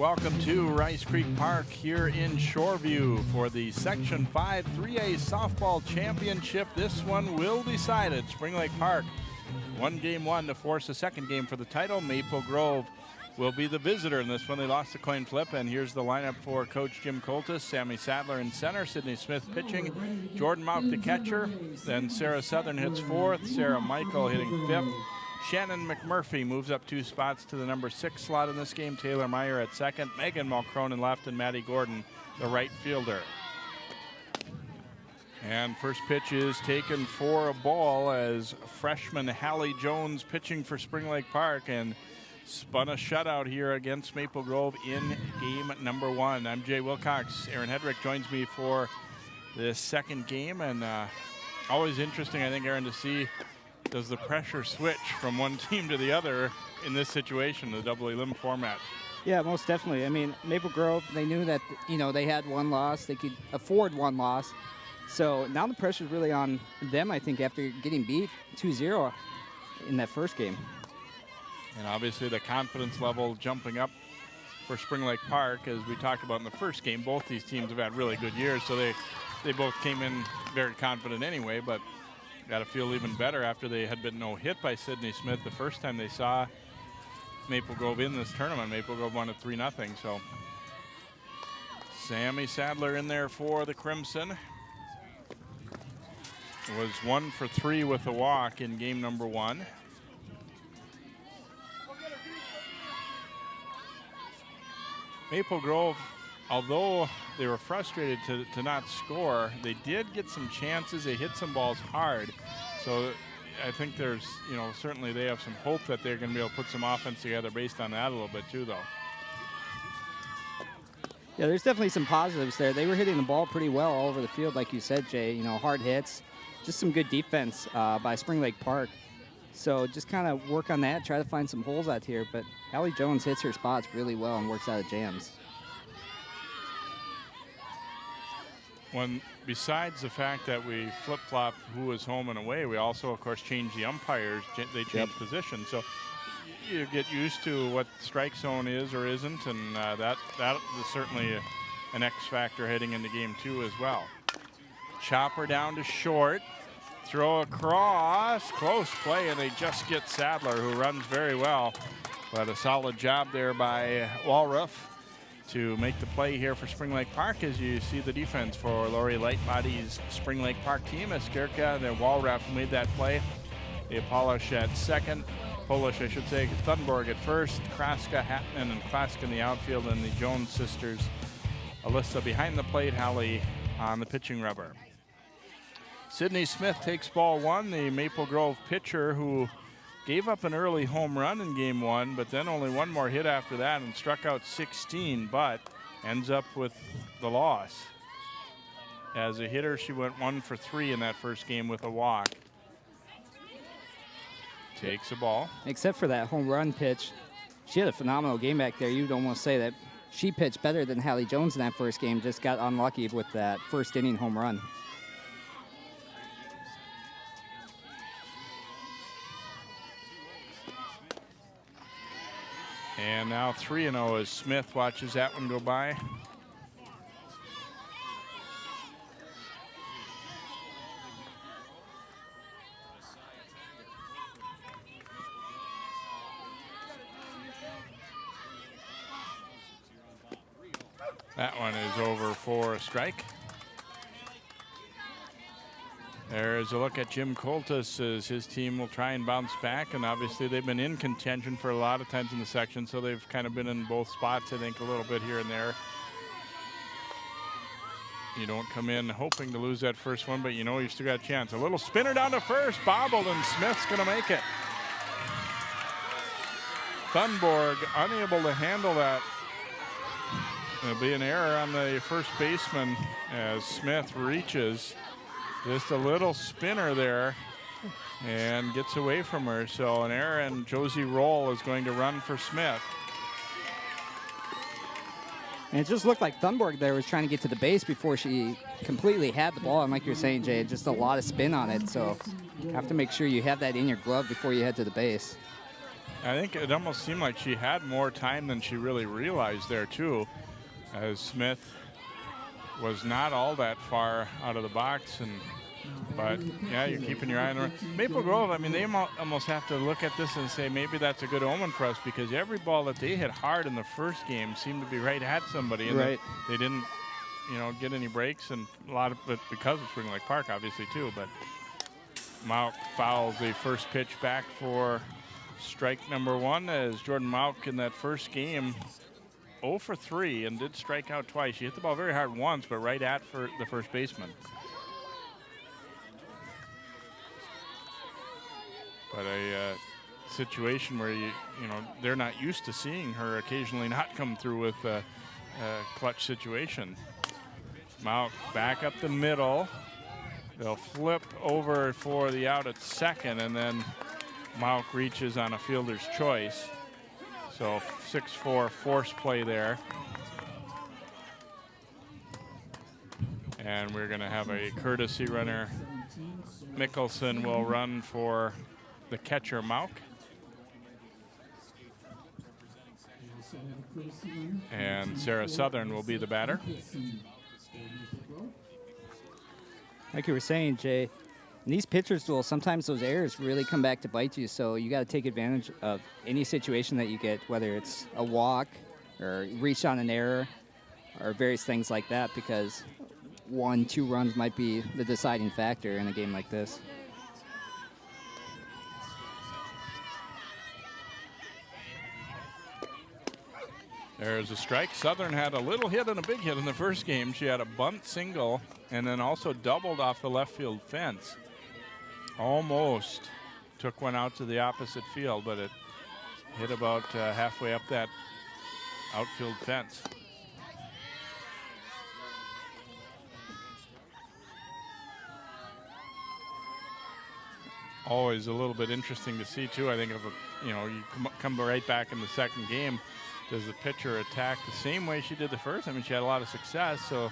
welcome to Rice Creek Park here in Shoreview for the Section 5 3A Softball Championship. This one will decide it. Spring Lake Park won game one to force a second game for the title. Maple Grove will be the visitor in this one. They lost the coin flip, and here's the lineup for Coach Jim Coltis. Sammy Sadler in center, Sydney Smith pitching, Jordan Mouth the catcher, then Sarah Southern hits fourth, Sarah Michael hitting fifth. Shannon McMurphy moves up 2 spots to the number 6 slot in this game. Taylor Meyer at second, Megan Mulcrone in left, and Maddie Gordon, the right fielder. And first pitch is taken for a ball as freshman Hallie Jones pitching for Spring Lake Park and spun a shutout here against Maple Grove in game number 1. I'm Jay Wilcox. Aaron Hedrick joins me for this second game, and always interesting, I think, Aaron, to see does the pressure switch from one team to the other in this situation, the double elim format? Yeah, most definitely. I mean, Maple Grove, they knew that, they had one loss. They could afford one loss. So now the pressure is really on them, I think, after getting beat 2-0 in that first game. And obviously the confidence level jumping up for Spring Lake Park, as we talked about in the first game. Both these teams have had really good years, so they both came in very confident anyway, but got to feel even better after they had been no-hit by Sydney Smith the first time they saw Maple Grove in this tournament. Maple Grove won at 3-0, so Sammy Sadler in there for the Crimson. Was 1 for 3 with a walk in game number 1. Maple Grove, although they were frustrated to not score, they did get some chances. They hit some balls hard. So I think there's, certainly they have some hope that they're going to be able to put some offense together based on that a little bit too, though. Yeah, there's definitely some positives there. They were hitting the ball pretty well all over the field, like you said, Jay. Hard hits, just some good defense by Spring Lake Park. So just kind of work on that, try to find some holes out here. But Hallie Jones hits her spots really well and works out of jams. Besides the fact that we flip-flop who was home and away, we also, of course, change the umpires. They change position. So you get used to what strike zone is or isn't, and that is certainly an X factor heading into game 2 as well. Chopper down to short. Throw across. Close play, and they just get Sadler, who runs very well. But a solid job there by Walruff to make the play here for Spring Lake Park, as you see the defense for Lori Lightbody's Spring Lake Park team. As Skirka and Walruff made that play. The Polish at second. Polish, I should say. Thunberg at first. Kraska, Hatman, and Klask in the outfield. And the Jones sisters, Alyssa behind the plate, Hallie on the pitching rubber. Sydney Smith takes ball 1, the Maple Grove pitcher who gave up an early home run in game 1, but then only one more hit after that and struck out 16, but ends up with the loss. As a hitter, she went 1 for 3 in that first game with a walk. Takes a ball. Except for that home run pitch, she had a phenomenal game back there. You'd almost say that she pitched better than Hallie Jones in that first game, just got unlucky with that first inning home run. And now 3-0 as Smith watches that one go by. That one is over for a strike. There's a look at Jim Coltis as his team will try and bounce back, and obviously they've been in contention for a lot of times in the section, so they've kind of been in both spots, I think, a little bit here and there. You don't come in hoping to lose that first one, but you still got a chance. A little spinner down to first, bobbled, and Smith's going to make it. Thunberg unable to handle that. There'll be an error on the first baseman as Smith reaches. Just a little spinner there and gets away from her. So an error, and Josie Roll is going to run for Smith. And it just looked like Thunberg there was trying to get to the base before she completely had the ball. And like you're saying, Jay, just a lot of spin on it. So you have to make sure you have that in your glove before you head to the base. I think it almost seemed like she had more time than she really realized there, too, as Smith was not all that far out of the box. But, yeah, you're keeping your eye on the run. Maple Grove, I mean, they almost have to look at this and say maybe that's a good omen for us, because every ball that they hit hard in the first game seemed to be right at somebody. And right. they didn't, get any breaks, and a lot of it because of Spring Lake Park, obviously, too. But Mauk fouls the first pitch back for strike number 1, as Jordan Mauk in that first game 0 for 3 and did strike out twice. She hit the ball very hard once, but right at for the first baseman. But a situation where they're not used to seeing her occasionally not come through with a clutch situation. Mauk back up the middle. They'll flip over for the out at second, and then Mauk reaches on a fielder's choice. So 6-4 force play there. And we're going to have a courtesy runner. Mickelson will run for the catcher, Mauk. And Sarah Southern will be the batter. Like you were saying, Jay, in these pitchers' duels, sometimes those errors really come back to bite you, so you got to take advantage of any situation that you get, whether it's a walk or reach on an error or various things like that, because 1-2 runs might be the deciding factor in a game like this. There's a strike. Southern had a little hit and a big hit in the first game. She had a bunt single and then also doubled off the left field fence. Almost took one out to the opposite field, but it hit about halfway up that outfield fence. Always a little bit interesting to see, too. I think if you come right back in the second game, does the pitcher attack the same way she did the first? I mean, she had a lot of success, so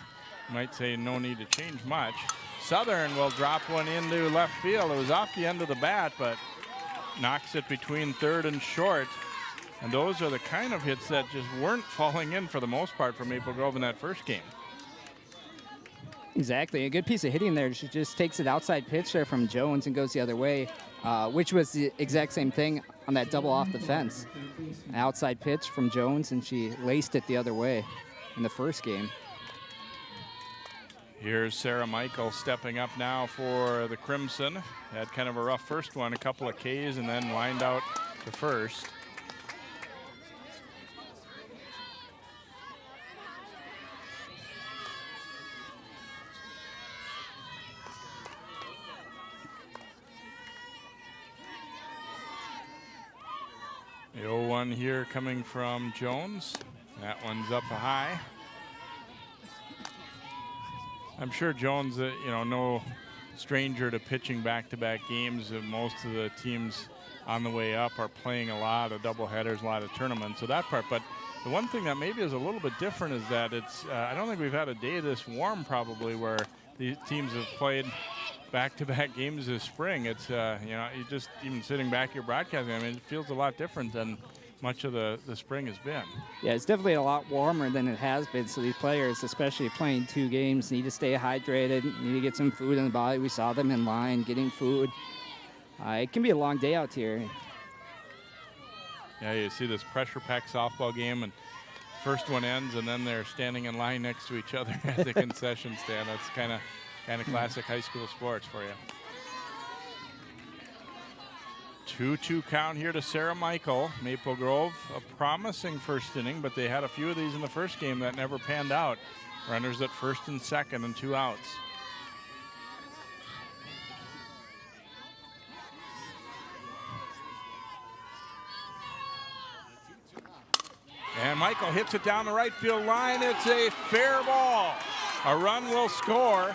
you might say no need to change much. Southern will drop one into left field. It was off the end of the bat, but knocks it between third and short. And those are the kind of hits that just weren't falling in for the most part for Maple Grove in that first game. Exactly. A good piece of hitting there. She just takes an outside pitch there from Jones and goes the other way, which was the exact same thing on that double off the fence. An outside pitch from Jones, and she laced it the other way in the first game. Here's Sarah Michael stepping up now for the Crimson. Had kind of a rough first one, a couple of Ks, and then lined out to first. The 0-1 here coming from Jones. That one's up high. I'm sure Jones, no stranger to pitching back-to-back games. Most of the teams on the way up are playing a lot of doubleheaders, a lot of tournaments, so that part. But the one thing that maybe is a little bit different is that it's, I don't think we've had a day this warm probably where these teams have played back-to-back games this spring. It's, you just even sitting back here broadcasting, I mean, it feels a lot different than much of the spring has been. Yeah, it's definitely a lot warmer than it has been, so these players, especially playing 2 games, need to stay hydrated, need to get some food in the body. We saw them in line getting food. It can be a long day out here. Yeah, you see this pressure-packed softball game, and first one ends, and then they're standing in line next to each other at the concession stand. That's kind of classic high school sports for you. 2-2 count here to Sarah Michael. Maple Grove, a promising first inning, but they had a few of these in the first game that never panned out. Runners at first and second and 2 outs. And Michael hits it down the right field line. It's a fair ball. A run will score.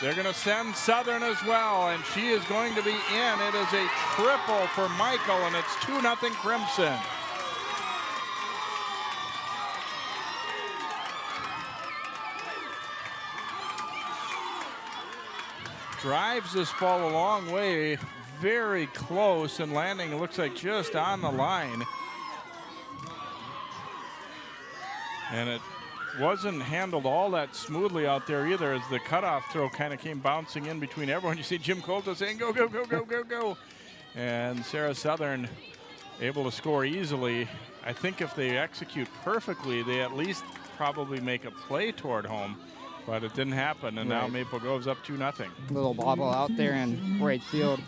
They're going to send Southern as well, and she is going to be in. It is a triple for Michael, and it's 2-0 Crimson. Drives this ball a long way. very close and landing, it looks like just on the line. And it wasn't handled all that smoothly out there either, as the cutoff throw kind of came bouncing in between everyone. You see Jim Colton saying, go, go, go, go, go, go. And Sarah Southern able to score easily. I think if they execute perfectly, they at least probably make a play toward home, but it didn't happen, and now Maple Grove's up 2-0. Little bobble out there in right field.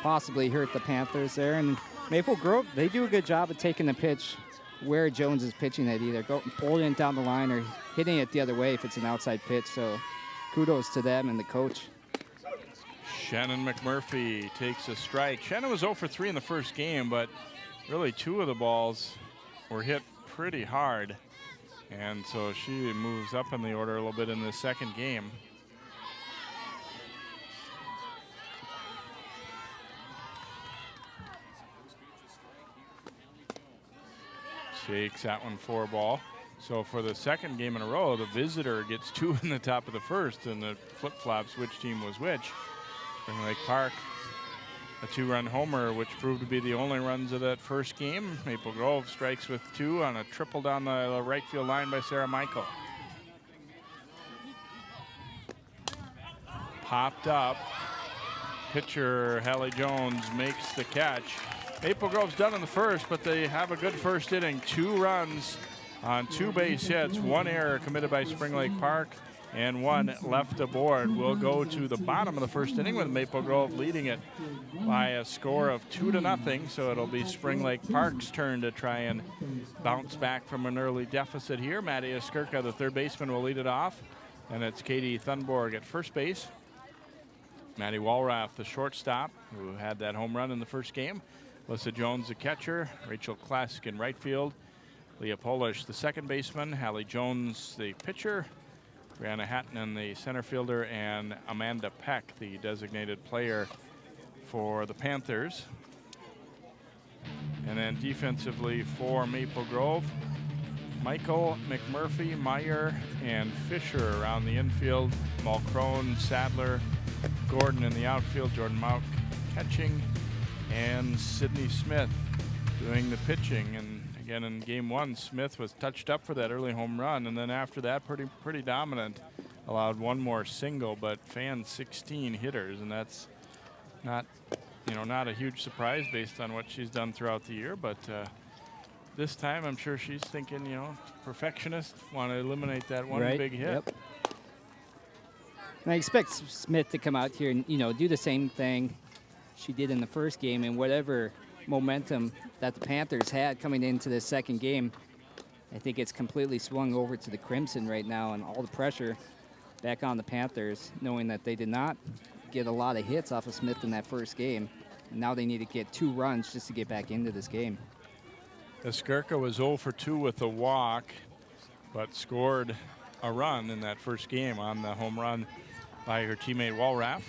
Possibly hurt the Panthers there. And Maple Grove, they do a good job of taking the pitch where Jones is pitching it, either pulling it down the line or hitting it the other way if it's an outside pitch. So kudos to them and the coach. Shannon McMurphy takes a strike. Shannon was 0 for 3 in the first game, but really 2 of the balls were hit pretty hard. And so she moves up in the order a little bit in the second game. Takes that one 4-ball. So for the second game in a row, the visitor gets 2 in the top of the first, and the flip-flops which team was which. Spring Lake Park, a 2-run homer, which proved to be the only runs of that first game. Maple Grove strikes with 2 on a triple down the right field line by Sarah Michael. Popped up. Pitcher Hallie Jones makes the catch. Maple Grove's done in the first, but they have a good first inning. 2 runs on 2 base hits, 1 error committed by Spring Lake Park, and 1 left aboard. We'll go to the bottom of the first inning with Maple Grove leading it by a score of 2-0. So it'll be Spring Lake Park's turn to try and bounce back from an early deficit here. Maddie Skirka, the third baseman, will lead it off, and it's Katie Thunborg at first base. Maddie Walrath, the shortstop, who had that home run in the first game. Alyssa Jones, the catcher. Rachel Klask in right field. Leah Polish, the second baseman. Hallie Jones, the pitcher. Brianna Hatton, the center fielder. And Amanda Peck, the designated player for the Panthers. And then defensively for Maple Grove, Michael, McMurphy, Meyer, and Fisher around the infield. Mulcrone, Sadler, Gordon in the outfield. Jordan Mauk catching. And Sydney Smith doing the pitching. And again, in game 1, Smith was touched up for that early home run, and then after that, pretty dominant. Allowed 1 more single, but fanned 16 hitters, and that's not a huge surprise based on what she's done throughout the year. But this time, I'm sure she's thinking, perfectionist, want to eliminate that one big hit. Yep. And I expect Smith to come out here and do the same thing she did in the first game, and whatever momentum that the Panthers had coming into this second game, I think it's completely swung over to the Crimson right now, and all the pressure back on the Panthers, knowing that they did not get a lot of hits off of Smith in that first game. And now they need to get 2 runs just to get back into this game. Skirka was 0 for 2 with a walk, but scored a run in that first game on the home run by her teammate Walrath.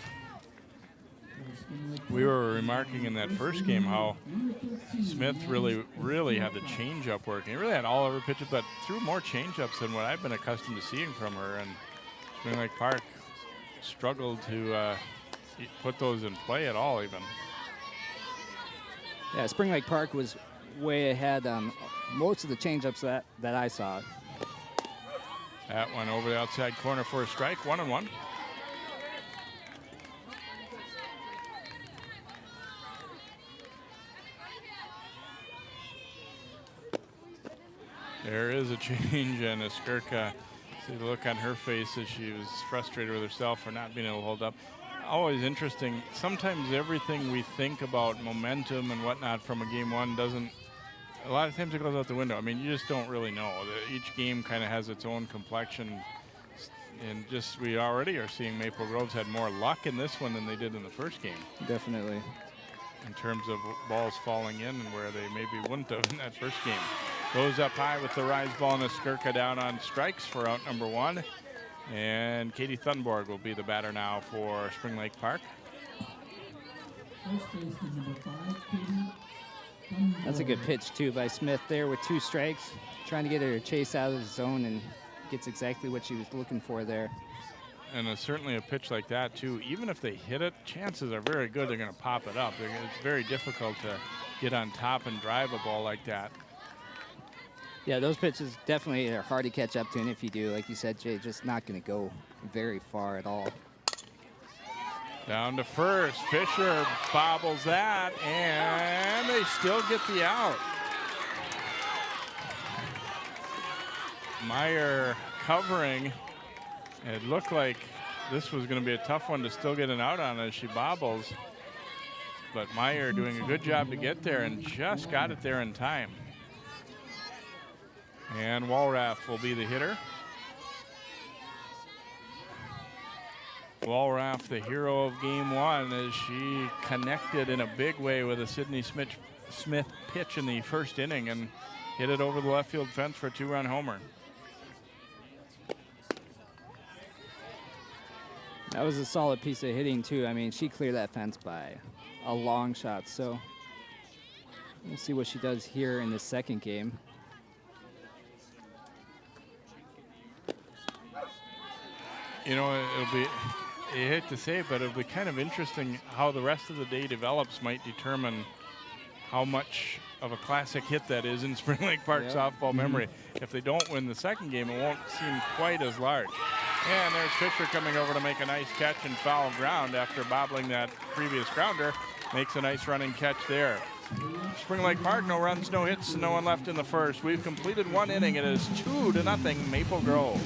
We were remarking in that first game how Smith really had the changeup working. He really had all of her pitches, but threw more changeups than what I've been accustomed to seeing from her. And Spring Lake Park struggled to put those in play at all, even. Yeah, Spring Lake Park was way ahead on most of the changeups that I saw. That one over the outside corner for a strike, 1-1. There is a change, and Skirka, see the look on her face as she was frustrated with herself for not being able to hold up. Always interesting. Sometimes everything we think about momentum and whatnot from a game 1 doesn't, a lot of times it goes out the window. I mean, you just don't really know. Each game kind of has its own complexion. And just, we already are seeing Maple Grove's had more luck in this one than they did in the first game. Definitely. In terms of balls falling in and where they maybe wouldn't have in that first game. Goes up high with the rise ball, and Skirka down on strikes for out number 1. And Katie Thunborg will be the batter now for Spring Lake Park. That's a good pitch, too, by Smith there with 2 strikes. Trying to get her to chase out of the zone, and gets exactly what she was looking for there. and certainly a pitch like that too, even if they hit it, chances are very good they're going to pop it up. It's very difficult to get on top and drive a ball like that. Yeah, those pitches definitely are hard to catch up to, and if you do, like you said, Jay, just not going to go very far at all. Down to first. Fisher bobbles that, and they still get the out. Meyer covering. It looked like this was going to be a tough one to still get an out on as she bobbles. But Meyer doing a good job to get there and just got it there in time. And Walraff will be the hitter. Walraff, the hero of game one, as she connected in a big way with a Sydney Smith pitch in the first inning and hit it over the left field fence for a 2-run homer. That was a solid piece of hitting, too. I mean, she cleared that fence by a long shot, so we'll see what she does here in the second game. You know, it'll be, I hate to say it, but it'll be kind of interesting how the rest of the day develops might determine how much of a classic hit that is in Spring Lake Park softball memory. If they don't win the second game, it won't seem quite as large. And there's Fisher coming over to make a nice catch and foul ground after bobbling that previous grounder. Makes a nice running catch there. Spring Lake Park, no runs, no hits, no one left in the first. We've completed one inning. It is 2-0 Maple Grove.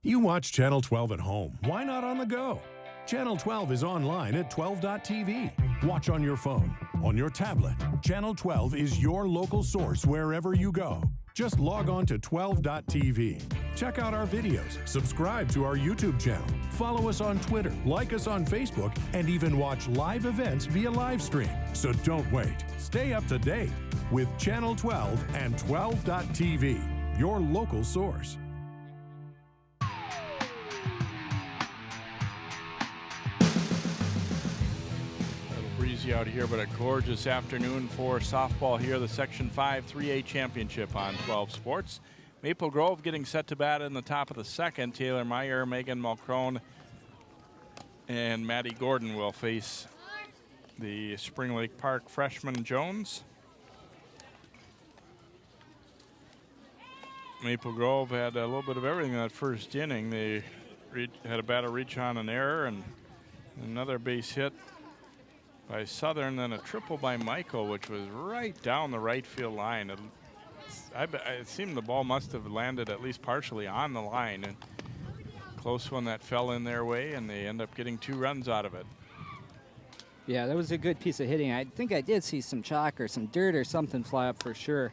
You watch Channel 12 at home. Why not on the go? Channel 12 is online at 12.tv. Watch on your phone, on your tablet. Channel 12 is your local source wherever you go. Just log on to 12.tv. Check out our videos, subscribe to our YouTube channel, follow us on Twitter, like us on Facebook, and even watch live events via live stream. So don't wait. Stay up to date with Channel 12 and 12.tv, your local source. Breezy out here, but a gorgeous afternoon for softball here. The Section 5 3A Championship on 12 Sports. Maple Grove getting set to bat in the top of the second. Taylor Meyer, Megan Mulcrone, and Maddie Gordon will face the Spring Lake Park freshman Jones. Maple Grove had a little bit of everything in that first inning. They had a batter reach on an error and another base hit by Southern, then a triple by Michael, which was right down the right field line. It seemed the ball must have landed at least partially on the line. And close one that fell in their way, and they end up getting 2 runs out of it. Yeah, that was a good piece of hitting. I think I did see some chalk or some dirt or something fly up for sure.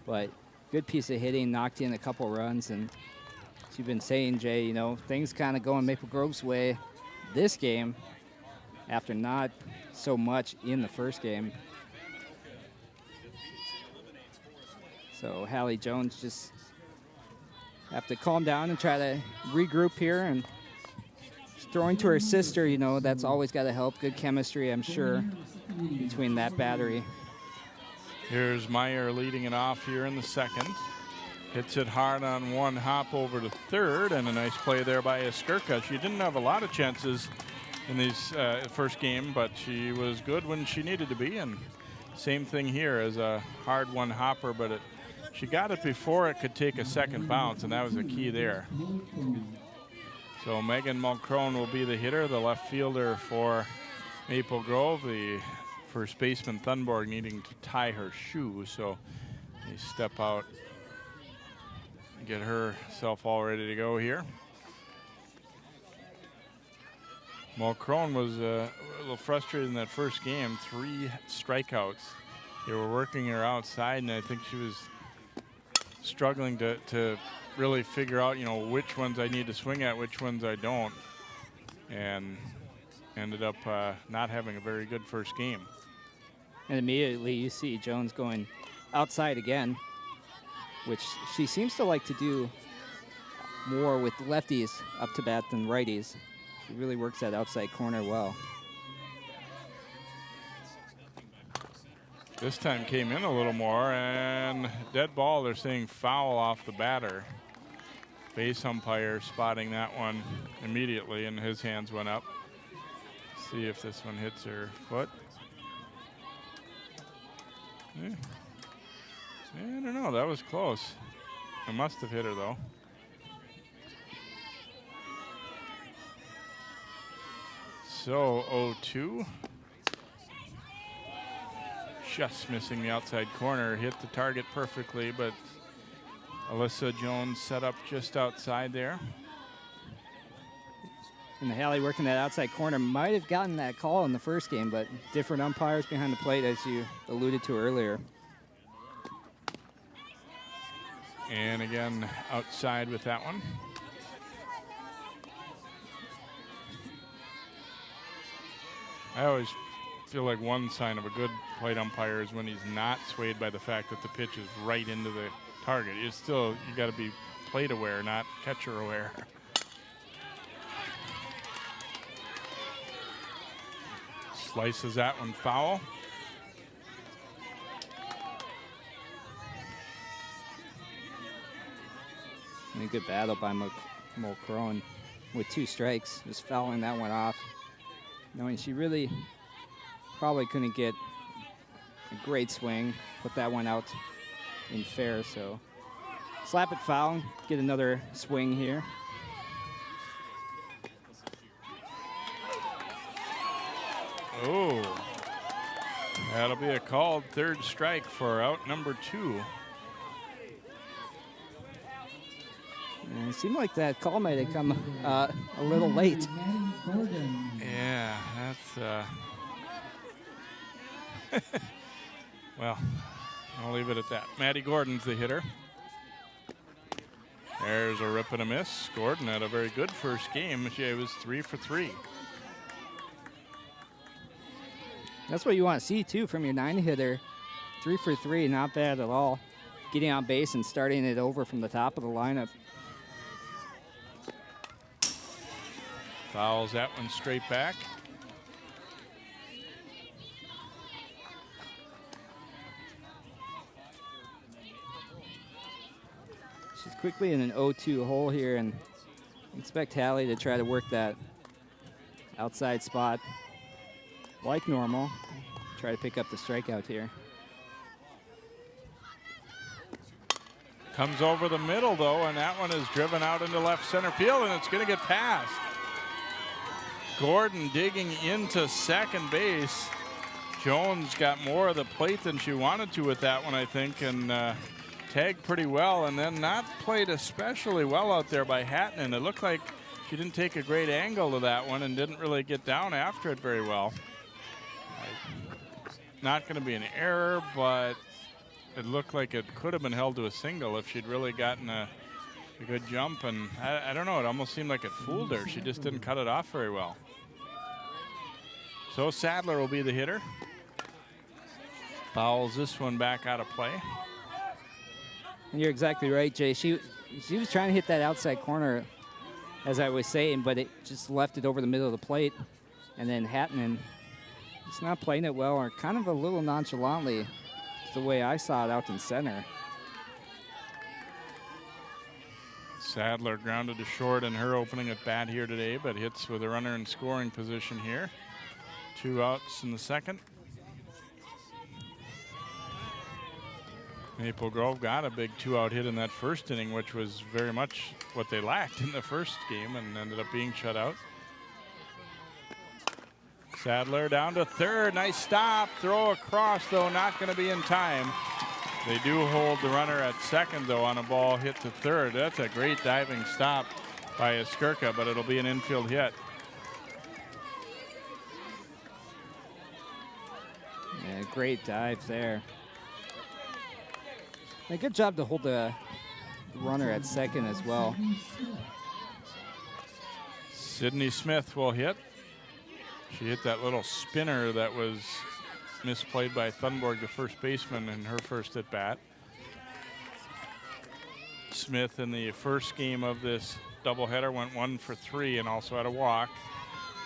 But good piece of hitting, knocked in a couple runs. And as you've been saying, Jay, you know, things kind of going Maple Grove's way this game after not so much in the first game. So Hallie Jones just have to calm down and try to regroup here, and just throwing to her sister, you know, that's always got to help. Good chemistry, I'm sure, between that battery. Here's Meyer leading it off here in the second. Hits it hard on one hop over to third, and a nice play there by Eskerka. She didn't have a lot of chances in these first game, but she was good when she needed to be, and same thing here as a hard one hopper, but she got it before it could take a second bounce, and that was the key there. So Megan Mulcrone will be the hitter, the left fielder for Maple Grove, the first baseman Thunborg needing to tie her shoe, so they step out and get herself all ready to go here. Mulcrone was a little frustrated in that first game. 3 strikeouts. They were working her outside, and I think she was struggling to really figure out, you know, which ones I need to swing at, which ones I don't, and ended up not having a very good first game. And immediately you see Jones going outside again, which she seems to like to do more with lefties up to bat than righties. She really works that outside corner well. This time came in a little more, and dead ball. They're saying foul off the batter. Base umpire spotting that one immediately, and his hands went up. See if this one hits her foot. Yeah. I don't know. That was close. It must have hit her, though. So 0-2. Just missing the outside corner. Hit the target perfectly, but Alyssa Jones set up just outside there. And the Hallie working that outside corner might have gotten that call in the first game, but different umpires behind the plate, as you alluded to earlier. And again, outside with that one. I always feel like one sign of a good plate umpire is when he's not swayed by the fact that the pitch is right into the target. You got to be plate aware, not catcher aware. Slices that one foul. And a good battle by Mulcrone with 2 strikes, just fouling that one off. Knowing she really probably couldn't get a great swing, put that one out in fair, so slap it foul, get another swing here. Oh, that'll be a called 3rd strike for out number 2. And it seemed like that call might have come a little late. Yeah, that's well, I'll leave it at that. Maddie Gordon's the hitter. There's a rip and a miss. Gordon had a very good first game. She was 3 for 3. That's what you want to see, too, from your 9-hitter. 3 for 3, not bad at all. Getting on base and starting it over from the top of the lineup. Fouls that one straight back. She's quickly in an 0-2 hole here, and expect Hallie to try to work that outside spot like normal. Try to pick up the strikeout here. Comes over the middle, though, and that one is driven out into left center field, and it's going to get past. Gordon digging into second base. Jones got more of the plate than she wanted to with that one, I think, and tagged pretty well, and then not played especially well out there by Hatton. It looked like she didn't take a great angle to that one and didn't really get down after it very well. Not going to be an error, but it looked like it could have been held to a single if she'd really gotten a good jump, and I don't know, it almost seemed like it fooled her. She just didn't cut it off very well. So Sadler will be the hitter. Fouls this one back out of play. And you're exactly right, Jay. She was trying to hit that outside corner, as I was saying, but it just left it over the middle of the plate. And then Hatton, it's not playing it well, or kind of a little nonchalantly. It's the way I saw it out in center. Sadler grounded to short in her opening at bat here today, but hits with a runner in scoring position here. 2 outs in the second. Maple Grove got a big 2-out hit in that first inning, which was very much what they lacked in the first game and ended up being shut out. Sadler down to third. Nice stop. Throw across, though, not going to be in time. They do hold the runner at second, though, on a ball hit to third. That's a great diving stop by Eskerka, but it'll be an infield hit. Yeah, great dive there. A good job to hold the runner at second as well. Sydney Smith will hit. She hit that little spinner that was misplayed by Thunborg, the first baseman, in her first at bat. Smith in the first game of this doubleheader went 1 for 3 and also had a walk.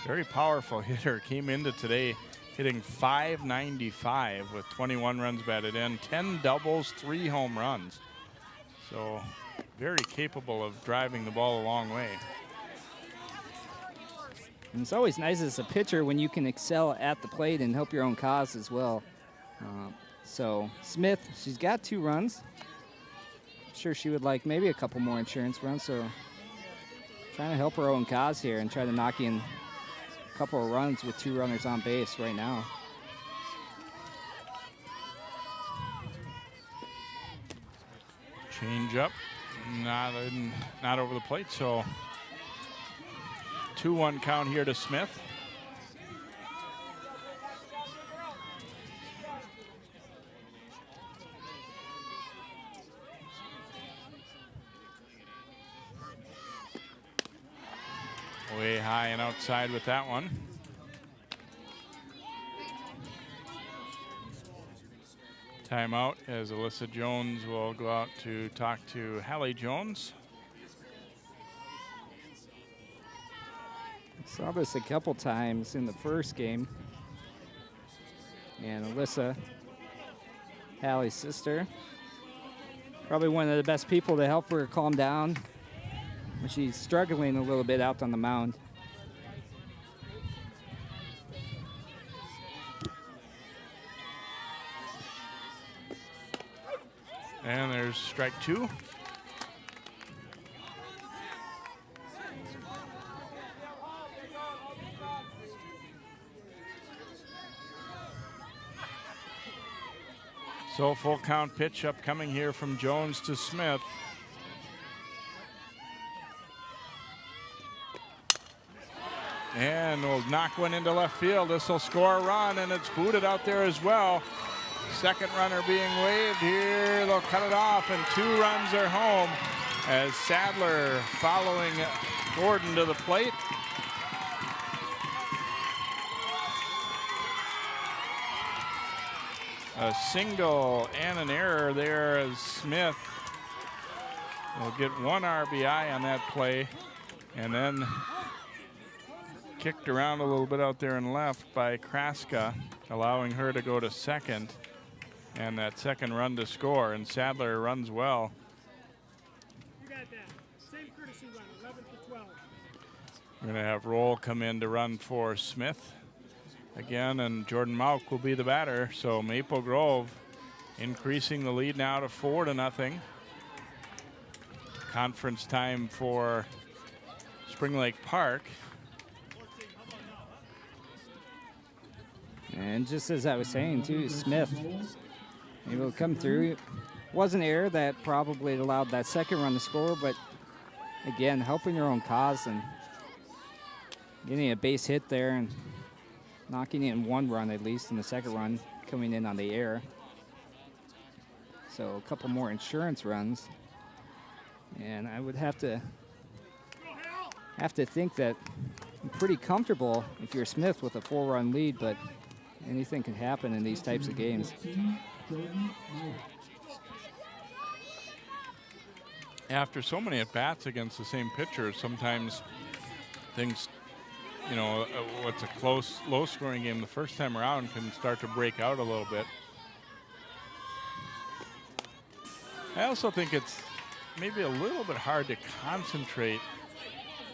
Very powerful hitter. Came into today hitting .595 with 21 runs batted in, 10 doubles, 3 home runs. So very capable of driving the ball a long way. And it's always nice as a pitcher when you can excel at the plate and help your own cause as well. So Smith, she's got 2 runs. I'm sure she would like maybe a couple more insurance runs. So trying to help her own cause here and try to knock in a couple of runs with 2 runners on base right now. Change up, not over the plate, so 2-1 count here to Smith. Way high and outside with that one. Timeout as Alyssa Jones will go out to talk to Hallie Jones. Saw this a couple times in the first game. And Alyssa, Hallie's sister, probably one of the best people to help her calm down when she's struggling a little bit out on the mound. And there's strike 2. So full count pitch upcoming here from Jones to Smith. And we'll knock one into left field. This will score a run, and it's booted out there as well. Second runner being waved here. They'll cut it off, and 2 runs are home as Sadler following Gordon to the plate. A single and an error there as Smith will get 1 RBI on that play, and then kicked around a little bit out there and left by Kraska, allowing her to go to second, and that second run to score. And Sadler runs well. You got that. Same courtesy run, 11 for 12. We're going to have Roll come in to run for Smith again, and Jordan Mauk will be the batter. So Maple Grove increasing the lead now to 4-0. Conference time for Spring Lake Park. And just as I was saying too, Smith able to come through. Was an error that probably allowed that second run to score, but again, helping your own cause and getting a base hit there and knocking in 1 run at least, in the second run coming in on the air. So a couple more insurance runs, and I would have to think that I'm pretty comfortable if you're Smith with a 4-run lead, but anything can happen in these types of games. After so many at-bats against the same pitcher, sometimes things, you know, what's a close, low-scoring game the first time around can start to break out a little bit. I also think it's maybe a little bit hard to concentrate.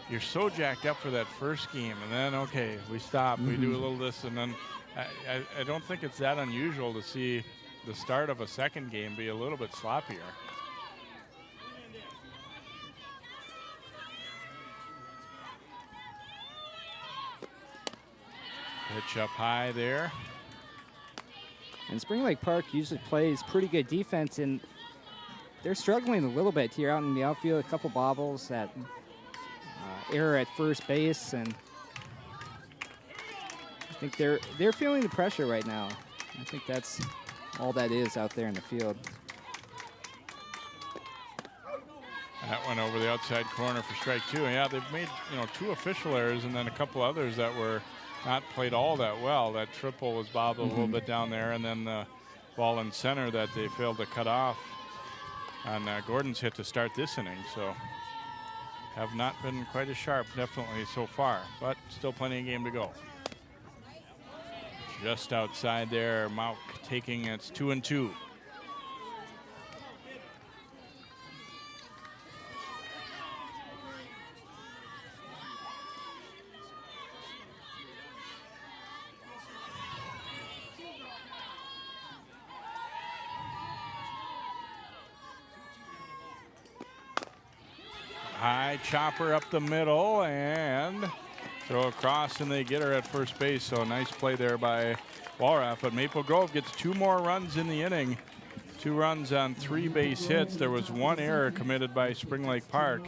You're so jacked up for that first game, and then, okay, we stop, we do a little this, and then I don't think it's that unusual to see the start of a second game be a little bit sloppier. Pitch up high there. And Spring Lake Park usually plays pretty good defense, and they're struggling a little bit here out in the outfield. A couple bobbles, that error at first base, and I think they're feeling the pressure right now. I think that's all that is out there in the field. That went over the outside corner for strike 2. Yeah, they've made, you know, 2 official errors and then a couple others that were not played all that well. That triple was bobbled a little bit down there, and then the ball in center that they failed to cut off on Gordon's hit to start this inning. So have not been quite as sharp, definitely, so far, but still plenty of game to go. Just outside there, Mauk taking it's 2-2. High chopper up the middle and throw across, and they get her at first base. So nice play there by Walraff. But Maple Grove gets 2 more runs in the inning. 2 runs on 3 base hits. There was 1 error committed by Spring Lake Park,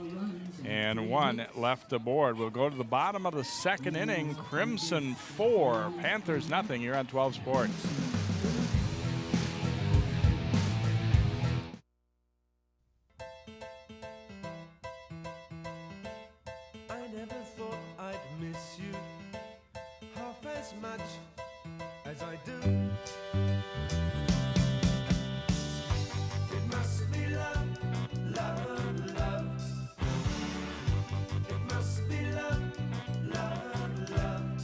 and 1 left aboard. We'll go to the bottom of the 2nd inning. Crimson 4, Panthers nothing. You're on 12 Sports. I never thought I'd miss you half as much as I do. It must be love, love, love. It must be love, love, love.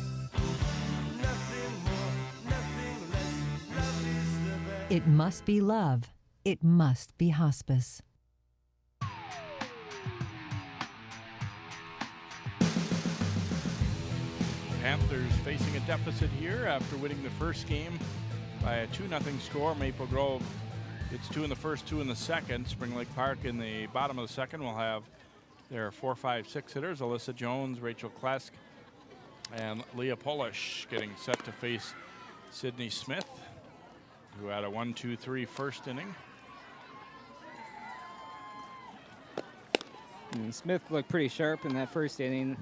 Nothing more, nothing less. Love is the best. It must be love. It must be hospice. Panthers facing a deficit here after winning the first game by a 2-0 score. Maple Grove gets 2 in the first, 2 in the second. Spring Lake Park in the bottom of the second will have their 4, 5, 6 hitters. Alyssa Jones, Rachel Klesk, and Leah Polish getting set to face Sydney Smith, who had a 1-2-3 first inning. And Smith looked pretty sharp in that first inning.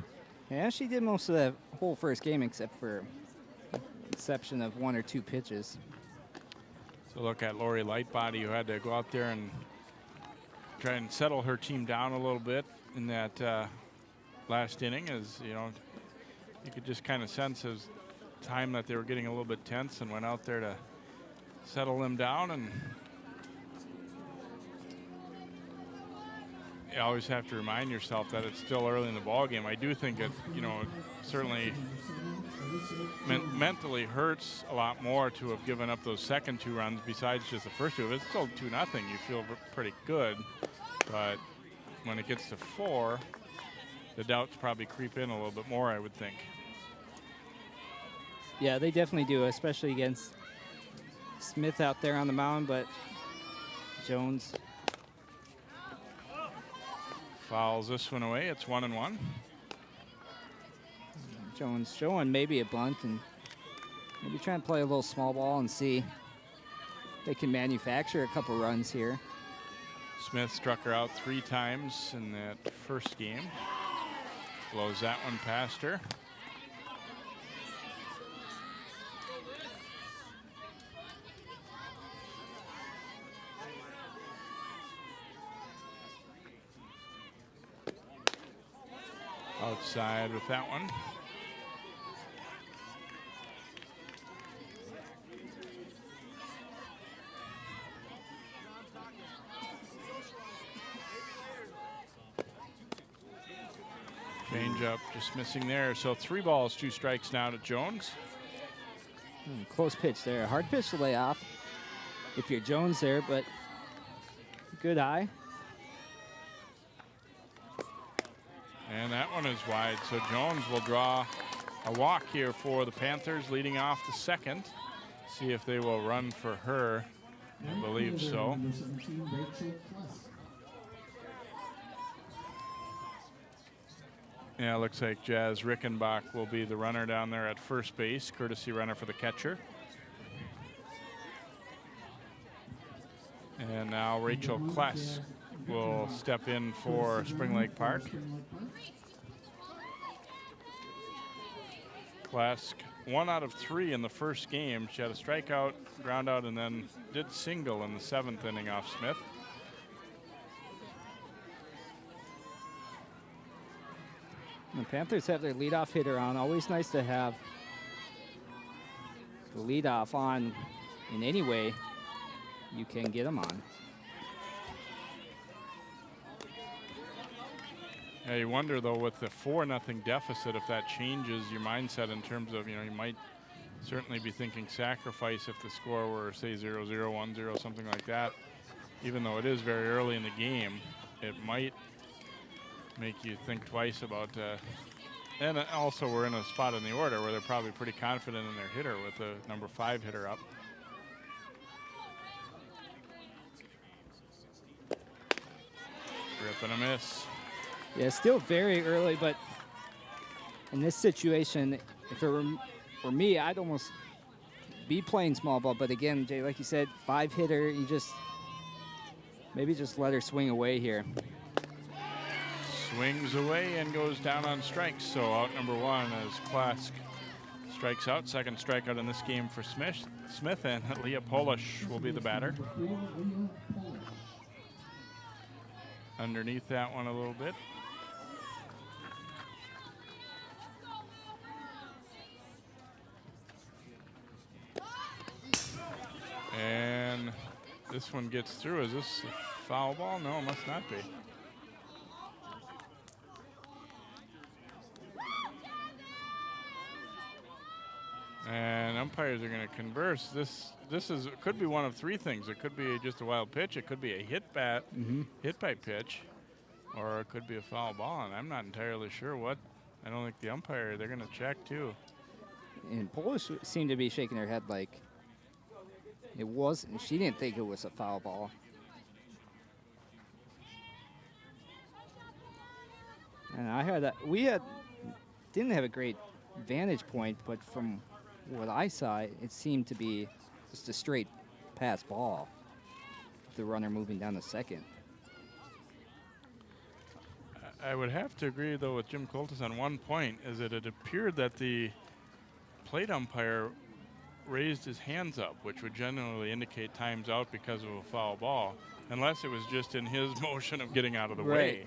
Yeah, she did most of the whole first game except for exception of 1 or 2 pitches. So look at Lori Lightbody, who had to go out there and try and settle her team down a little bit in that last inning. As you know, you could just kind of sense as time that they were getting a little bit tense, and went out there to settle them down. And you always have to remind yourself that it's still early in the ball game. I do think it, you know, certainly mentally hurts a lot more to have given up those second 2 runs besides just the first 2. If it's still 2-0, you feel pretty good. But when it gets to 4, the doubts probably creep in a little bit more, I would think. Yeah, they definitely do, especially against Smith out there on the mound, but Jones fouls this one away. It's 1-1. Jones showing maybe a bunt and maybe trying to play a little small ball and see if they can manufacture a couple runs here. Smith struck her out 3 times in that first game. Blows that one past her. Outside with that one. Change up, just missing there. So 3 balls, 2 strikes now to Jones. Close pitch there. Hard pitch to lay off if you're Jones there, but good eye. And that one is wide, so Jones will draw a walk here for the Panthers, leading off the second. See if they will run for her. I believe so. Yeah, it looks like Jazz Rickenbach will be the runner down there at first base, courtesy runner for the catcher. And now Rachel Klesk will step in for Spring Lake Park. Klesk, 1 out of 3 in the first game. She had a strikeout, ground out, and then did single in the 7th inning off Smith. The Panthers have their leadoff hitter on. Always nice to have the leadoff on in any way you can get them on. Yeah, you wonder, though, with the 4-0 deficit, if that changes your mindset in terms of, you know, you might certainly be thinking sacrifice if the score were, say, 0-0, 1-0, something like that. Even though it is very early in the game, it might make you think twice about and also we're in a spot in the order where they're probably pretty confident in their hitter with the number 5 hitter up. Rip and a miss. Yeah, still very early, but in this situation, if it were me, I'd almost be playing small ball. But again, Jay, like you said, 5-hitter, you just maybe just let her swing away here. Swings away and goes down on strikes. So out number 1 as Klask strikes out. Second strikeout in this game for Smith, and Leah Polish will be the batter. Underneath that one a little bit. And this one gets through. Is this a foul ball? No, it must not be. And umpires are going to converse. This could be one of 3 things. It could be just a wild pitch. It could be a hit by pitch, or it could be a foul ball. And I'm not entirely sure what. I don't think the umpire. They're going to check too. And Polish seemed to be shaking her head like it wasn't. She didn't think it was a foul ball. And I heard that didn't have a great vantage point, but from what I saw, it seemed to be just a straight pass ball. The runner moving down to second. I would have to agree, though, with Jim Coltis on one point, is that it appeared that the plate umpire raised his hands up, which would generally indicate time's out because of a foul ball, unless it was just in his motion of getting out of the way.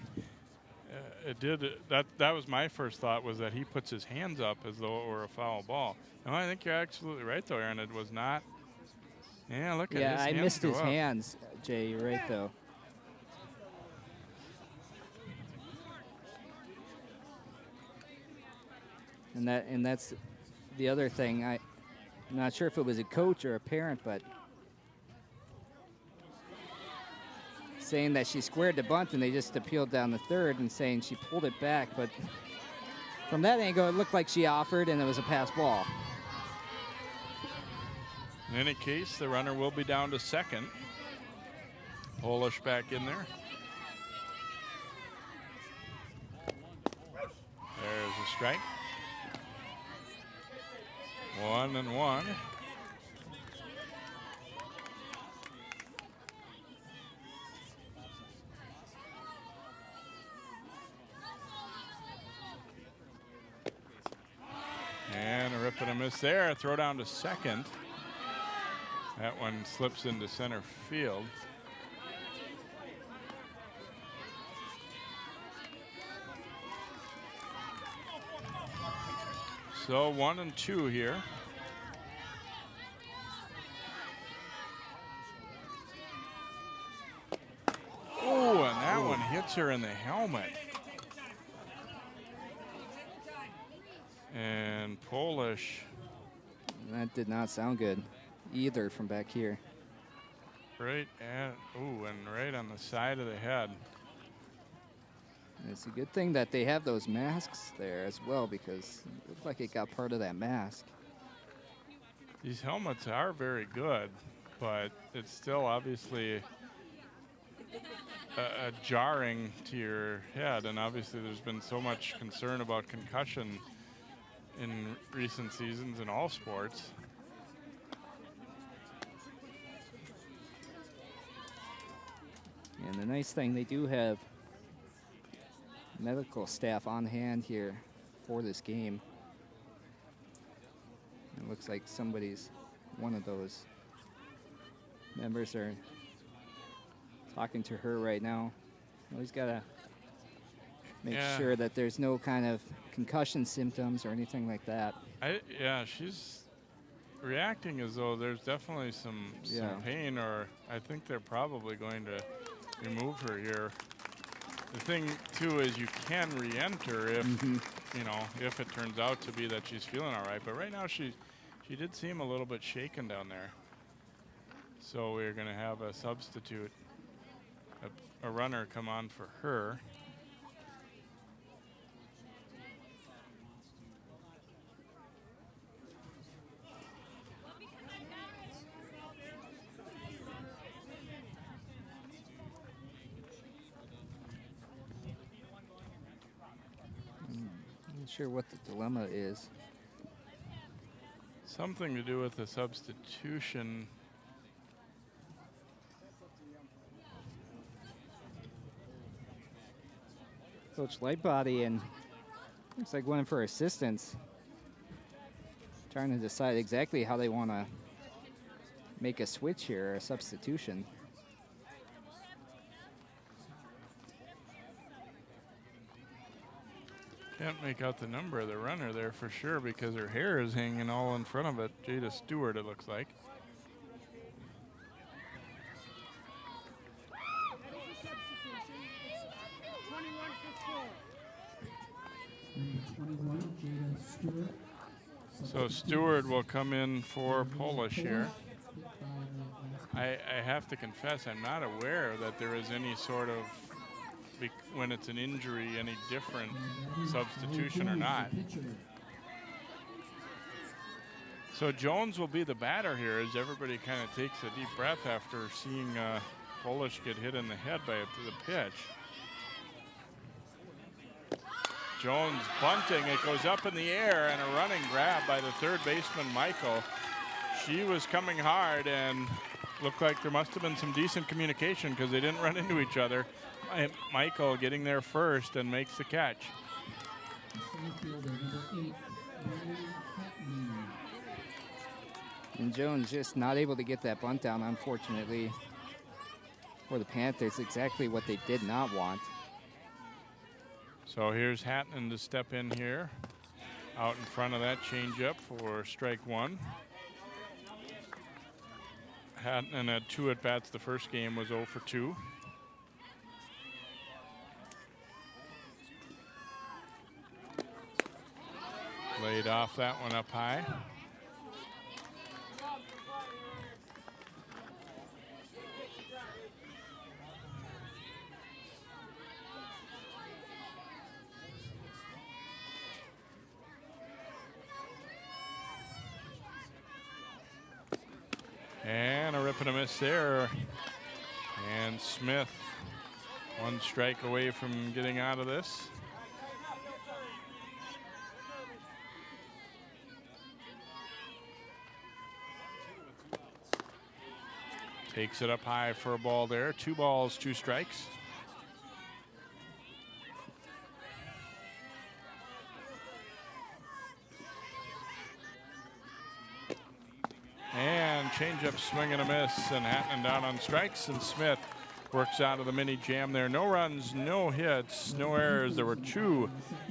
It did. That was my first thought, was that he puts his hands up as though it were a foul ball. No, I think you're absolutely right, though, Aaron. It was not. Yeah, look at his hands. Yeah, I missed his up. hands, Jay. You're right, though. And that's the other thing. I'm not sure if it was a coach or a parent, but saying that she squared the bunt and they just appealed down the third and saying she pulled it back. But from that angle, it looked like she offered and it was a pass ball. In any case, the runner will be down to second. Polish back in there. There's a strike. 1-1. And a rip and a miss there. A throw down to second. That one slips into center field. So 1-2 here. Oh, and that one hits her in the helmet. And Polish. That did not sound good either from back here. Right at, ooh, and right on the side of the head. And it's a good thing that they have those masks there as well, because it looked like it got part of that mask. These helmets are very good, but it's still obviously a jarring to your head. And obviously there's been so much concern about concussion in recent seasons in all sports. And the nice thing, they do have medical staff on hand here for this game. It looks like one of those members are talking to her right now. Always got to make sure that there's no kind of concussion symptoms or anything like that. Yeah, she's reacting as though there's definitely some pain, or I think they're probably going to remove her here. The thing too is you can re-enter if if it turns out to be that she's feeling all right. But right now she did seem a little bit shaken down there. So we're going to have a substitute, a runner come on for her. sure what the dilemma is. Something to do with the substitution. Coach Lightbody and looks like one of her assistants trying to decide exactly how they want to make a switch here, or a substitution. Can't make out the number of the runner there for sure because her hair is hanging all in front of it. Jada Stewart, it looks like. So Stewart will come in for Polish here. I have to confess, I'm not aware that there is any sort of, when it's an injury, any different substitution or not. So Jones will be the batter here as everybody kind of takes a deep breath after seeing Polish get hit in the head by the pitch. Jones bunting, it goes up in the air, and a running grab by the third baseman, Michael. She was coming hard and looked like there must have been some decent communication because they didn't run into each other. Michael getting there first and makes the catch. And Jones just not able to get that bunt down, unfortunately, for the Panthers. Exactly what they did not want. So here's Hatton to step in here, out in front of that changeup for strike one. Hatton had 2 at-bats the first game, was 0 for 2. Laid off that one up high. And a rip and a miss there. And Smith, 1 strike away from getting out of this. Takes it up high for a ball there. 2 balls, 2 strikes. And changeup, swing and a miss, and Hatton down on strikes, and Smith works out of the mini jam there. No runs, no hits, no errors. There were 2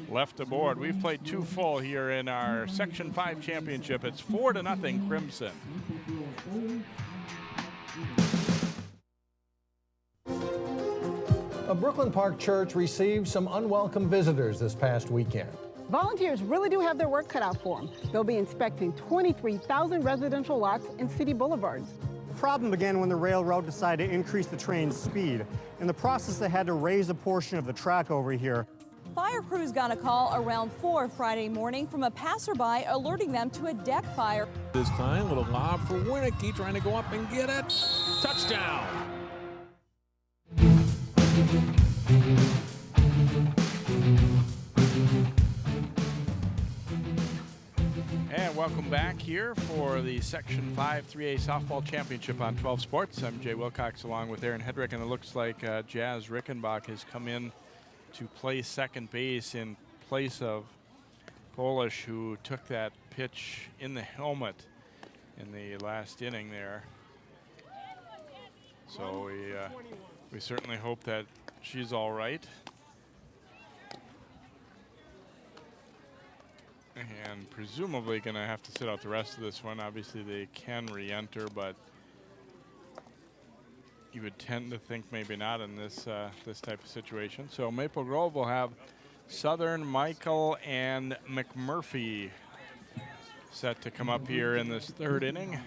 left aboard. We've played 2 full here in our Section 5 championship. It's 4-0 Crimson. A Brooklyn Park church received some unwelcome visitors this past weekend. Volunteers really do have their work cut out for them. They'll be inspecting 23,000 residential lots and city boulevards. The problem began when the railroad decided to increase the train's speed. In the process, they had to raise a portion of the track over here. Fire crews got a call around 4 Friday morning from a passerby alerting them to a deck fire. This time, little lob for Winnicky, trying to go up and get it. Touchdown! And welcome back here for the Section 5 3A Softball Championship on 12 Sports. I'm Jay Wilcox along with Aaron Hedrick, and it looks like Jazz Rickenbach has come in to play second base in place of Polish, who took that pitch in the helmet in the last inning there. So we certainly hope that she's all right. And presumably going to have to sit out the rest of this one. Obviously they can re-enter, but you would tend to think maybe not in this this type of situation. So Maple Grove will have Southern, Michael, and McMurphy set to come up here in this 3rd inning.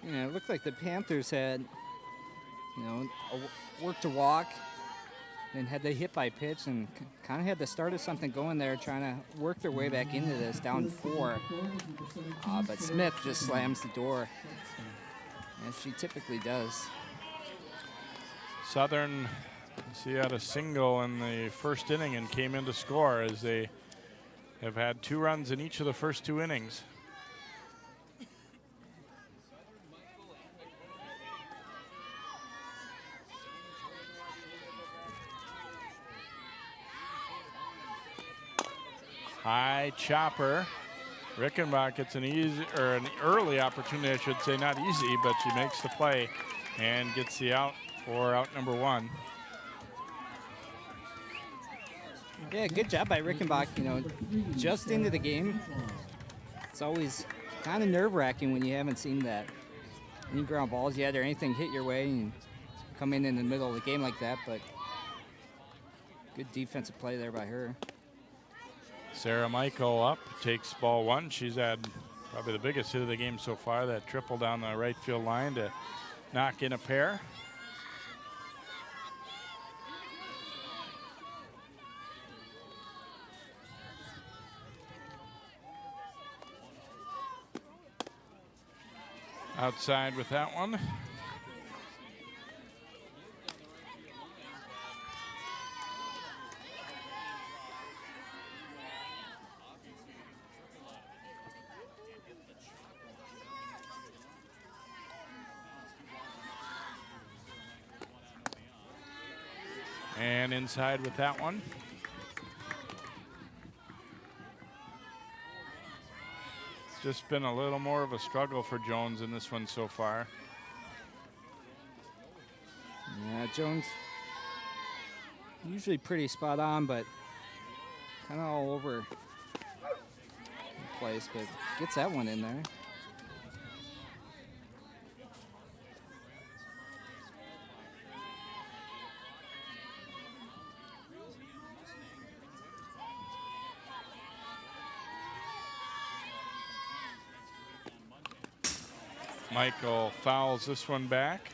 Yeah, it looked like the Panthers had, worked to walk, then had the hit by pitch, and kind of had the start of something going there, trying to work their way back into this, down 4. But Smith just slams the door, as she typically does. Southern, see, had a single in the first inning and came in to score, as they have had 2 runs in each of the first 2 innings. High chopper. Rickenbach gets an early opportunity, I should say, not easy, but she makes the play and gets the out for out number 1. Yeah, good job by Rickenbach, you know, just into the game. It's always kind of nerve-wracking when you haven't seen that. Any ground balls yet or anything hit your way and come in the middle of the game like that, but good defensive play there by her. Sarah Michael up, takes ball 1. She's had probably the biggest hit of the game so far, that triple down the right field line to knock in a pair. Outside with that one. And inside with that one. It's just been a little more of a struggle for Jones in this one so far. Yeah, Jones usually pretty spot on, but kind of all over the place, but gets that one in there. Michael fouls this one back.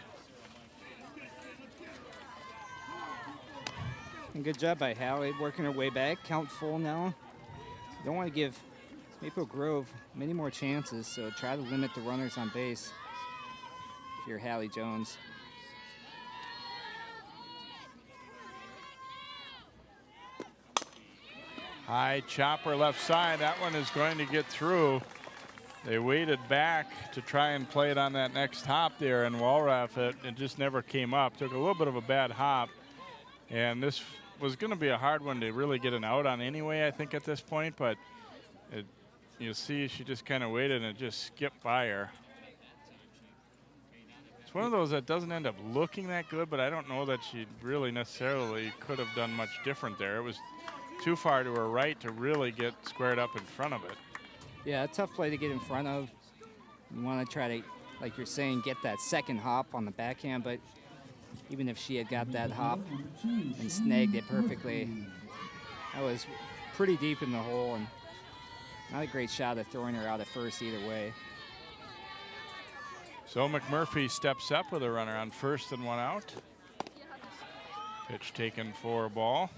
And good job by Hallie working her way back. Count full now. Don't want to give Maple Grove many more chances, so try to limit the runners on base if you're Hallie Jones. High chopper left side. That one is going to get through. They waited back to try and play it on that next hop there, and Walraff, it just never came up. Took a little bit of a bad hop, and this was going to be a hard one to really get an out on anyway, I think, at this point, but you'll see she just kind of waited and it just skipped by her. It's one of those that doesn't end up looking that good, but I don't know that she really necessarily could have done much different there. It was too far to her right to really get squared up in front of it. Yeah, a tough play to get in front of. You want to try to, like you're saying, get that second hop on the backhand, but even if she had got that hop and snagged it perfectly, that was pretty deep in the hole and not a great shot at throwing her out at first either way. So McMurphy steps up with a runner on first and 1 out. Pitch taken for a ball.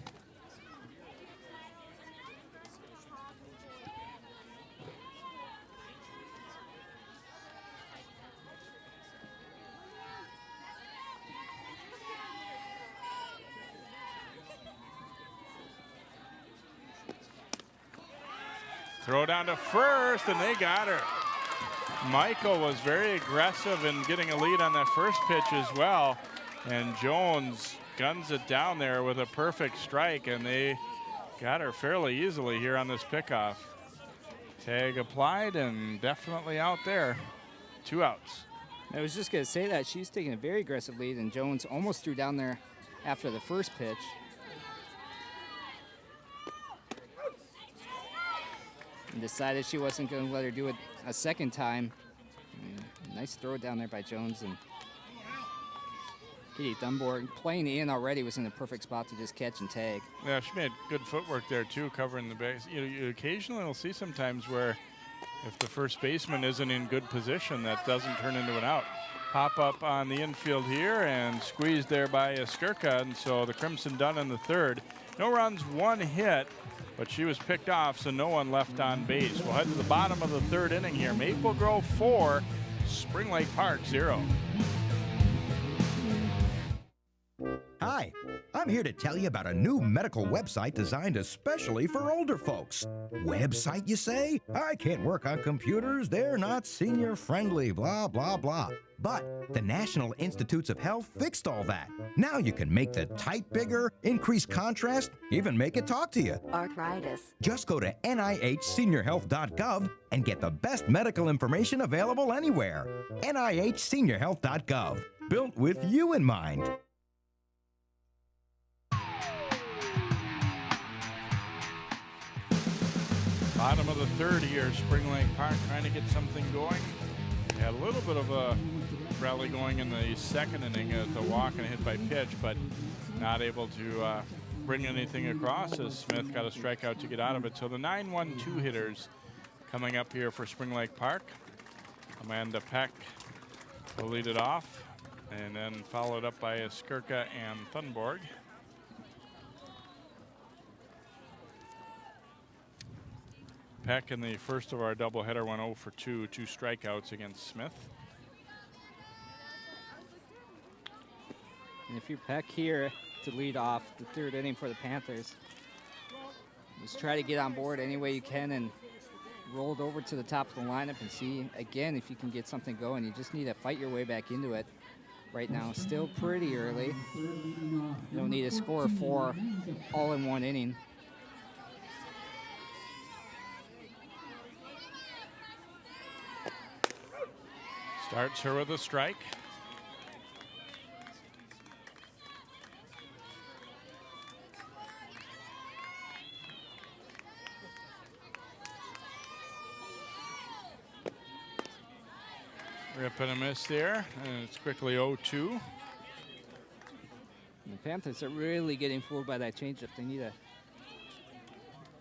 Throw down to first, and they got her. Michael was very aggressive in getting a lead on that first pitch as well, and Jones guns it down there with a perfect strike, and they got her fairly easily here on this pickoff. Tag applied and definitely out there. 2 outs. I was just going to say that she's taking a very aggressive lead, and Jones almost threw down there after the first pitch. And decided she wasn't going to let her do it a second time. Nice throw down there by Jones, and Katie Dunbar playing in already was in the perfect spot to just catch and tag. Yeah, she made good footwork there too, covering the base. You occasionally will see sometimes where if the first baseman isn't in good position, that doesn't turn into an out. Pop up on the infield here and squeezed there by Skirka, and so the Crimson done in the third. No runs, 1 hit. But she was picked off, so no one left on base. We'll head to the bottom of the 3rd inning here. Maple Grove 4, Spring Lake Park 0. I'm here to tell you about a new medical website designed especially for older folks. Website, you say? I can't work on computers. They're not senior friendly, blah, blah, blah. But the National Institutes of Health fixed all that. Now you can make the type bigger, increase contrast, even make it talk to you. Arthritis. Just go to NIHseniorhealth.gov and get the best medical information available anywhere. NIHseniorhealth.gov. Built with you in mind. Bottom of the third here, Spring Lake Park trying to get something going. Had a little bit of a rally going in the second inning as a walk and a hit by pitch, but not able to bring anything across as Smith got a strikeout to get out of it. So the 9-1-2 hitters coming up here for Spring Lake Park. Amanda Peck will lead it off, and then followed up by Skirka and Thunborg. Peck in the first of our doubleheader went 0 for 2, 2 strikeouts against Smith. And if you're Peck here to lead off the third inning for the Panthers, just try to get on board any way you can and roll it over to the top of the lineup and see again if you can get something going. You just need to fight your way back into it. Right now, still pretty early. You don't need a score of 4 all in one inning. Starts her with a strike. Rip and a miss there, and it's quickly 0-2. The Panthers are really getting fooled by that changeup. They need to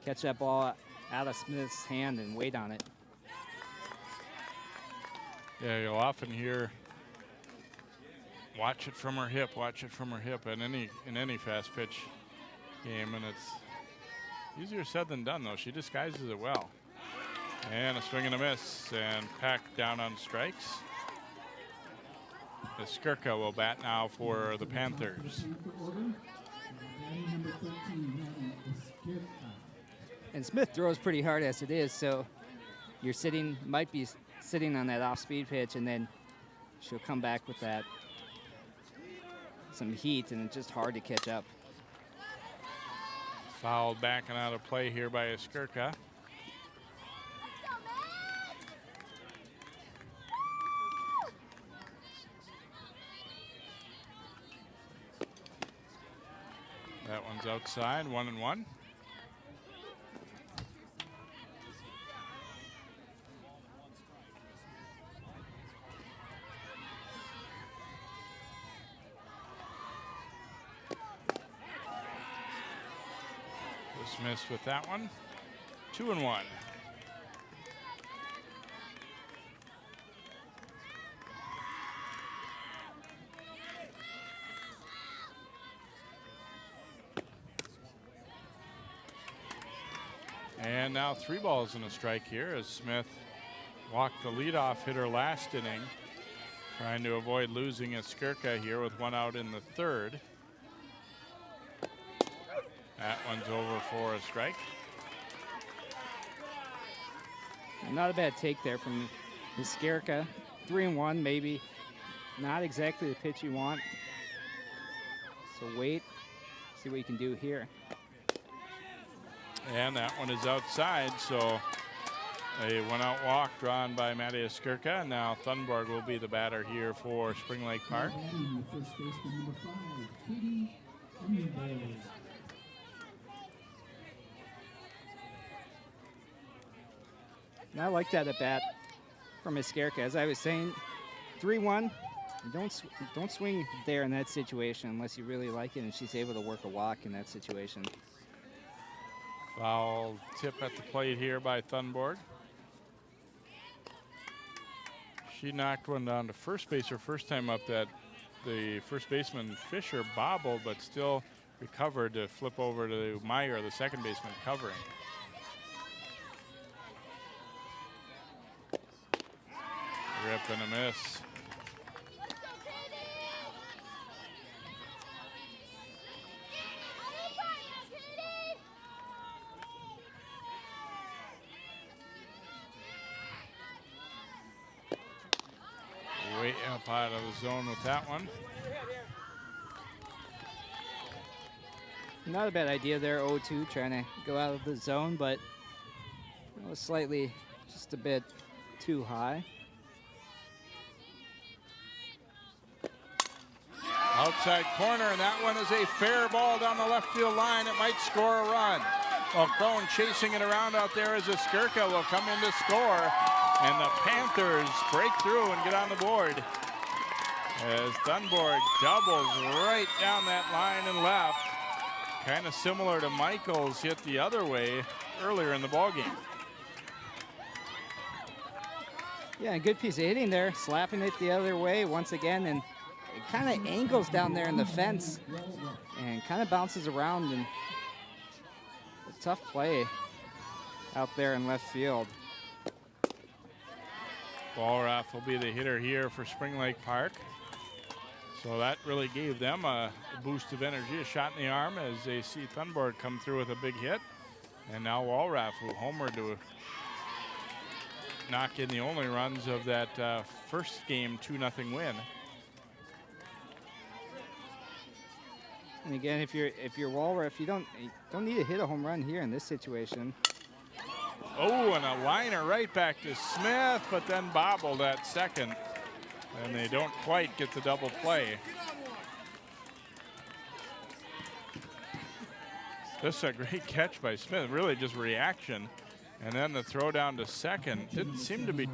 catch that ball out of Smith's hand and wait on it. Yeah, you'll often hear, watch it from her hip in any fast pitch game, and it's easier said than done, though. She disguises it well. And a swing and a miss, and Peck down on strikes. The Skirka will bat now for the Panthers. And Smith throws pretty hard as it is, so you're might be sitting on that off-speed pitch, and then she'll come back with that some heat, and it's just hard to catch up. Fouled back and out of play here by a Skirka. That one's outside, 1-1. Dismissed with that one. 2-1. And now 3 balls and a strike here as Smith walked the leadoff hitter last inning, trying to avoid losing a Skirka here with 1 out in the third. That one's over for a strike. Not a bad take there from the Skirka. 3-1, maybe not exactly the pitch you want. So wait, see what you can do here. And that one is outside, so a 1-out walk drawn by Mattia Skirka. Now Thunborg will be the batter here for Spring Lake Park. And I like that at bat from Skirka. As I was saying, 3-1. Don't swing there in that situation unless you really like it, and she's able to work a walk in that situation. Foul tip at the plate here by Thunborg. She knocked one down to first base her first time up that the first baseman Fisher bobbled, but still recovered to flip over to Meyer, the second baseman, covering. Rip and a miss. way up out of the zone with that one. Not a bad idea there, 0-2, trying to go out of the zone, but it was slightly just a bit too high. Outside corner, and that one is a fair ball down the left field line. It might score a run. Well, Crone chasing it around out there as a Skirka will come in to score, and the Panthers break through and get on the board as Thunborg doubles right down that line and left. Kind of similar to Michaels hit the other way earlier in the ballgame. Yeah, a good piece of hitting there, slapping it the other way once again, and it kind of angles down there in the fence and kind of bounces around, and a tough play out there in left field. Walraff will be the hitter here for Spring Lake Park. So that really gave them a boost of energy, a shot in the arm as they see Thunborg come through with a big hit. And now Walraff, who homered to knock in the only runs of that first game 2-0 win. And again, if you're Walraff, you don't need to hit a home run here in this situation. Oh, and a liner right back to Smith, but then bobbled at second. And they don't quite get the double play. This is a great catch by Smith, really just reaction. And then the throw down to second. Didn't seem to be,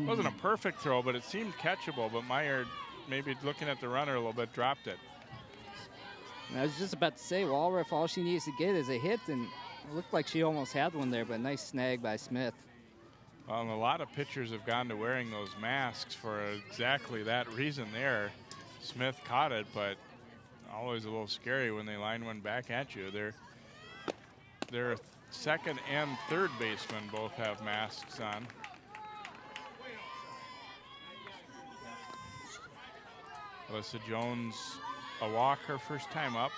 wasn't a perfect throw, but it seemed catchable. But Meyer, maybe looking at the runner a little bit, dropped it. And I was just about to say, Walraff, all she needs to get is a hit, and it looked like she almost had one there, but nice snag by Smith. Well, and a lot of pitchers have gone to wearing those masks for exactly that reason there. Smith caught it, but always a little scary when they line one back at you. Their second and third baseman both have masks on. Alyssa Jones, a walk her first time up.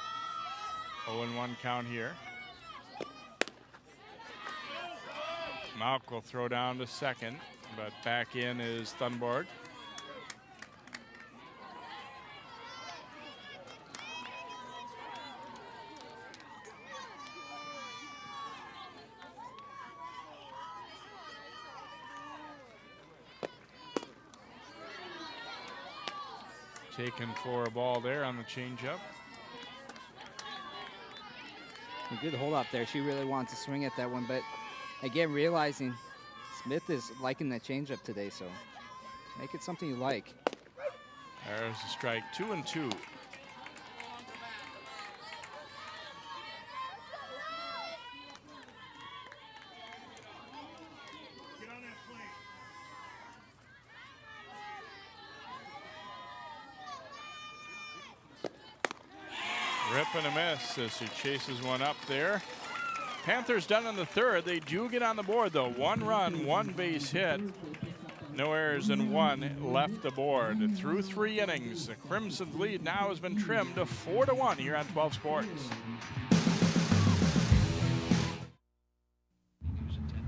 0-1 count here. Malk will throw down to second, but back in is Thunborg. Taken for a ball there on the changeup. A good hold up there. She really wants to swing at that one, but again, realizing Smith is liking that changeup today, so make it something you like. There's a strike, 2-2. Rip and a miss as he chases one up there. Panthers done in the third. They do get on the board though. 1 run, 1 base hit. No errors and 1 left aboard. Through 3 innings, the Crimson's lead now has been trimmed to 4-1 here on 12 Sports.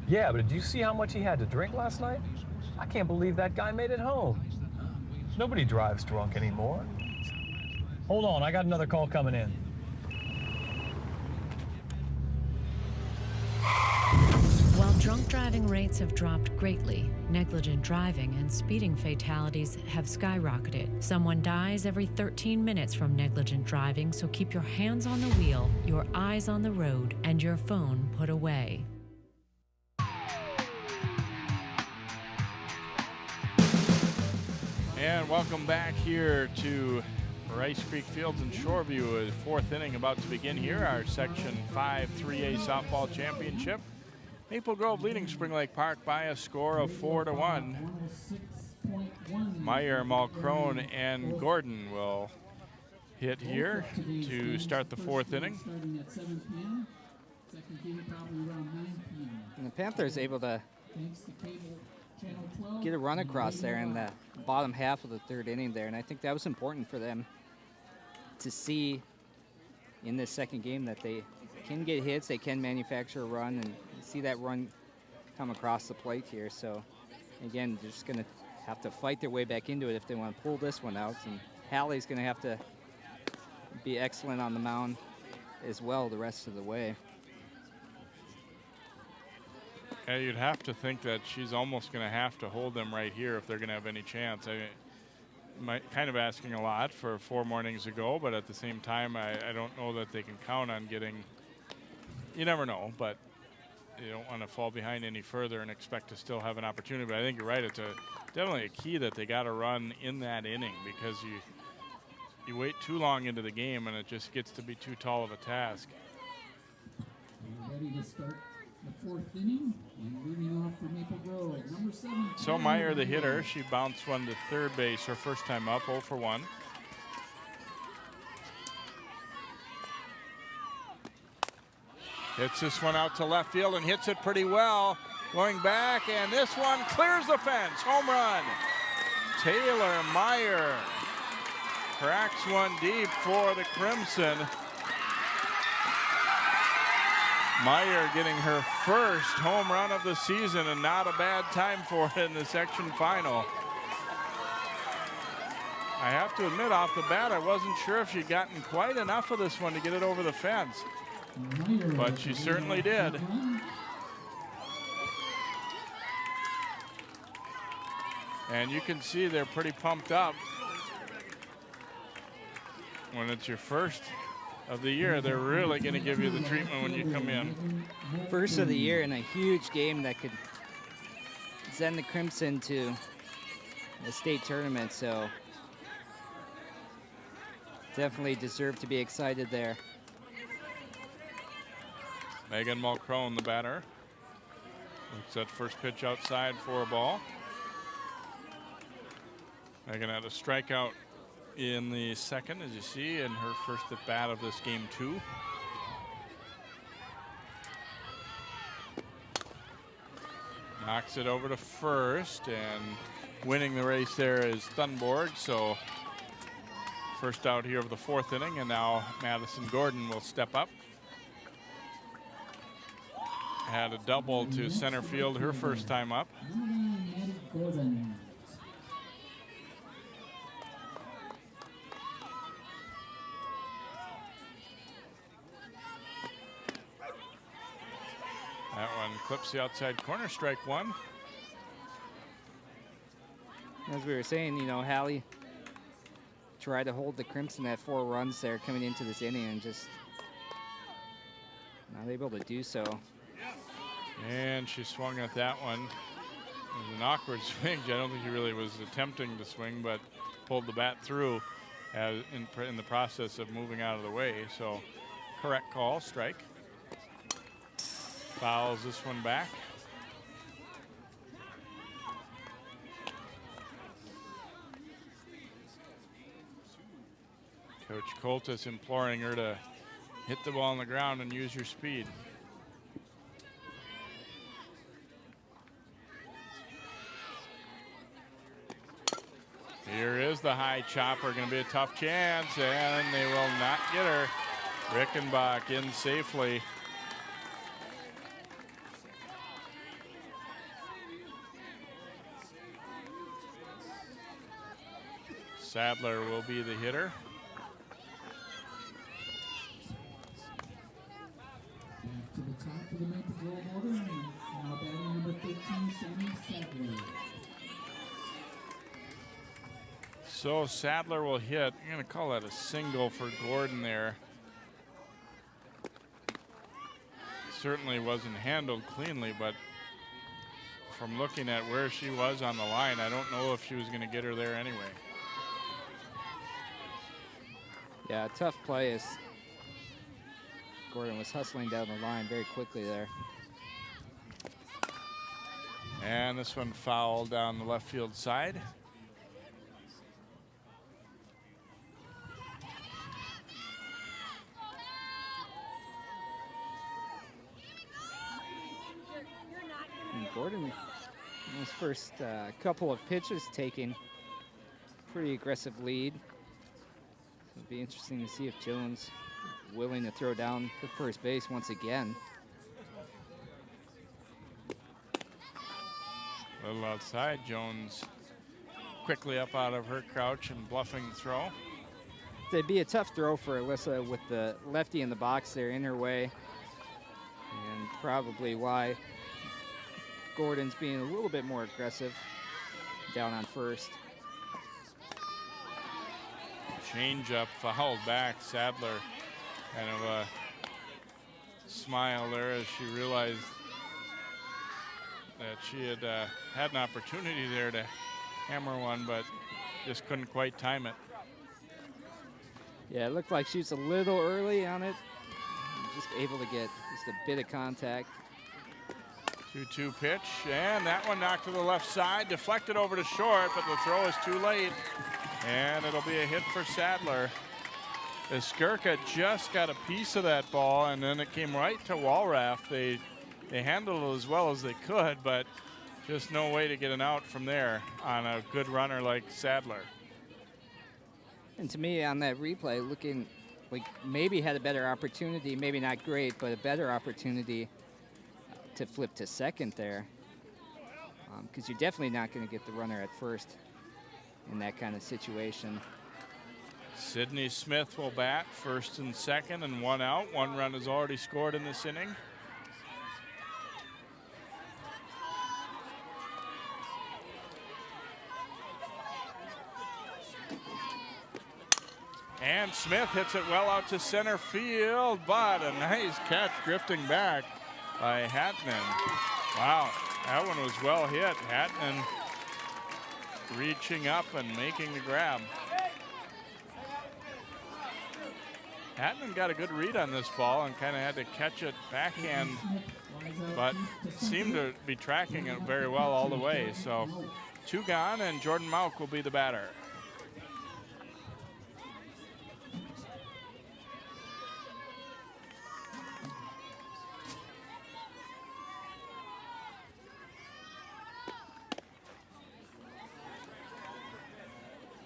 Yeah, but did you see how much he had to drink last night? I can't believe that guy made it home. Nobody drives drunk anymore. Hold on, I got another call coming in. While drunk driving rates have dropped greatly, negligent driving and speeding fatalities have skyrocketed. Someone dies every 13 minutes from negligent driving, so keep your hands on the wheel, your eyes on the road, and your phone put away. And welcome back here to Rice Creek Fields in Shoreview. A 4th inning about to begin here, our Section 5 3A softball championship. Maple Grove leading Spring Lake Park by a score of 4-1. Meyer, Mulcrone, and Gordon will hit here to start the 4th inning. And the Panthers able to get a run across there in the bottom half of the 3rd inning there, and I think that was important for them to see in this 2nd game that they can get hits, they can manufacture a run, and see that run come across the plate here. So again, just going to have to fight their way back into it if they want to pull this one out. And Hallie's going to have to be excellent on the mound as well the rest of the way. Yeah, you'd have to think that she's almost going to have to hold them right here if they're going to have any chance. I mean, kind of asking a lot for 4 mornings ago, but at the same time, I don't know that they can count on getting. You never know, but you don't want to fall behind any further and expect to still have an opportunity. But I think you're right. It's definitely a key that they got to run in that inning, because you wait too long into the game and it just gets to be too tall of a task. Ready to start the 4th inning, and leading off for Maple Grove, number 7. So Meyer, the hitter, she bounced one to third base her first time up, 0 for 1. Hits this one out to left field and hits it pretty well. Going back, and this one clears the fence. Home run. Taylor Meyer cracks one deep for the Crimson. Meyer getting her first home run of the season, and not a bad time for it in the section final. I have to admit, off the bat, I wasn't sure if she'd gotten quite enough of this one to get it over the fence, but she certainly did. And you can see they're pretty pumped up. When it's your first of the year, they're really going to give you the treatment when you come in. First of the year in a huge game that could send the Crimson to the state tournament, so definitely deserve to be excited there. Megan Mulcrone, the batter. Looks at first pitch outside for a ball. Megan had a strikeout in the second, as you see, in her first at bat of this game 2. Knocks it over to first, and winning the race there is Thunborg. So first out here of the 4th inning, and now Madison Gordon will step up. Had a double to center field her first time up. That one clips the outside corner, strike 1. As we were saying, you know, Hallie tried to hold the Crimson at 4 runs there coming into this inning, and just not able to do so. And she swung at that one. It was an awkward swing. I don't think he really was attempting to swing, but pulled the bat through as in the process of moving out of the way. So correct call, strike. Fouls this one back. Coach Coltis imploring her to hit the ball on the ground and use your speed. Here is the high chopper, going to be a tough chance, and they will not get her. Rickenbach in safely. Sadler will be the hitter. Back to the top of the Maple Grove order, and now batting number 13, Sammy Sadler. So Sadler will hit. I'm going to call that a single for Gordon there. Certainly wasn't handled cleanly, but from looking at where she was on the line, I don't know if she was going to get her there anyway. Yeah, tough play as Gordon was hustling down the line very quickly there. And this one fouled down the left field side. And Gordon, in his first couple of pitches, taking pretty aggressive lead. It'll be interesting to see if Jones is willing to throw down to first base once again. A little outside, Jones quickly up out of her crouch and bluffing the throw. It'd be a tough throw for Alyssa with the lefty in the box there in her way. And probably why Gordon's being a little bit more aggressive down on first. Change up, fouled back. Sadler kind of a smile there as she realized that she had had an opportunity there to hammer one, but just couldn't quite time it. Yeah, it looked like she was a little early on it. Just able to get just a bit of contact. 2-2 pitch, and that one knocked to the left side, deflected over to short, but the throw is too late, and it'll be a hit for Sadler. Skirka just got a piece of that ball, and then it came right to Walraff. They handled it as well as they could, but just no way to get an out from there on a good runner like Sadler. And to me, on that replay, looking like maybe had a better opportunity, maybe not great, but a better opportunity to flip to second there. Because you're definitely not going to get the runner at first in that kind of situation. Sydney Smith will bat first and second, and one out. One run is already scored in this inning. And Smith hits it well out to center field, but a nice catch drifting back by Hatnan. Wow, that one was well hit. Hatnan reaching up and making the grab. Hatnan got a good read on this ball and kind of had to catch it backhand, but seemed to be tracking it very well all the way. So 2 gone, and Jordan Mauk will be the batter.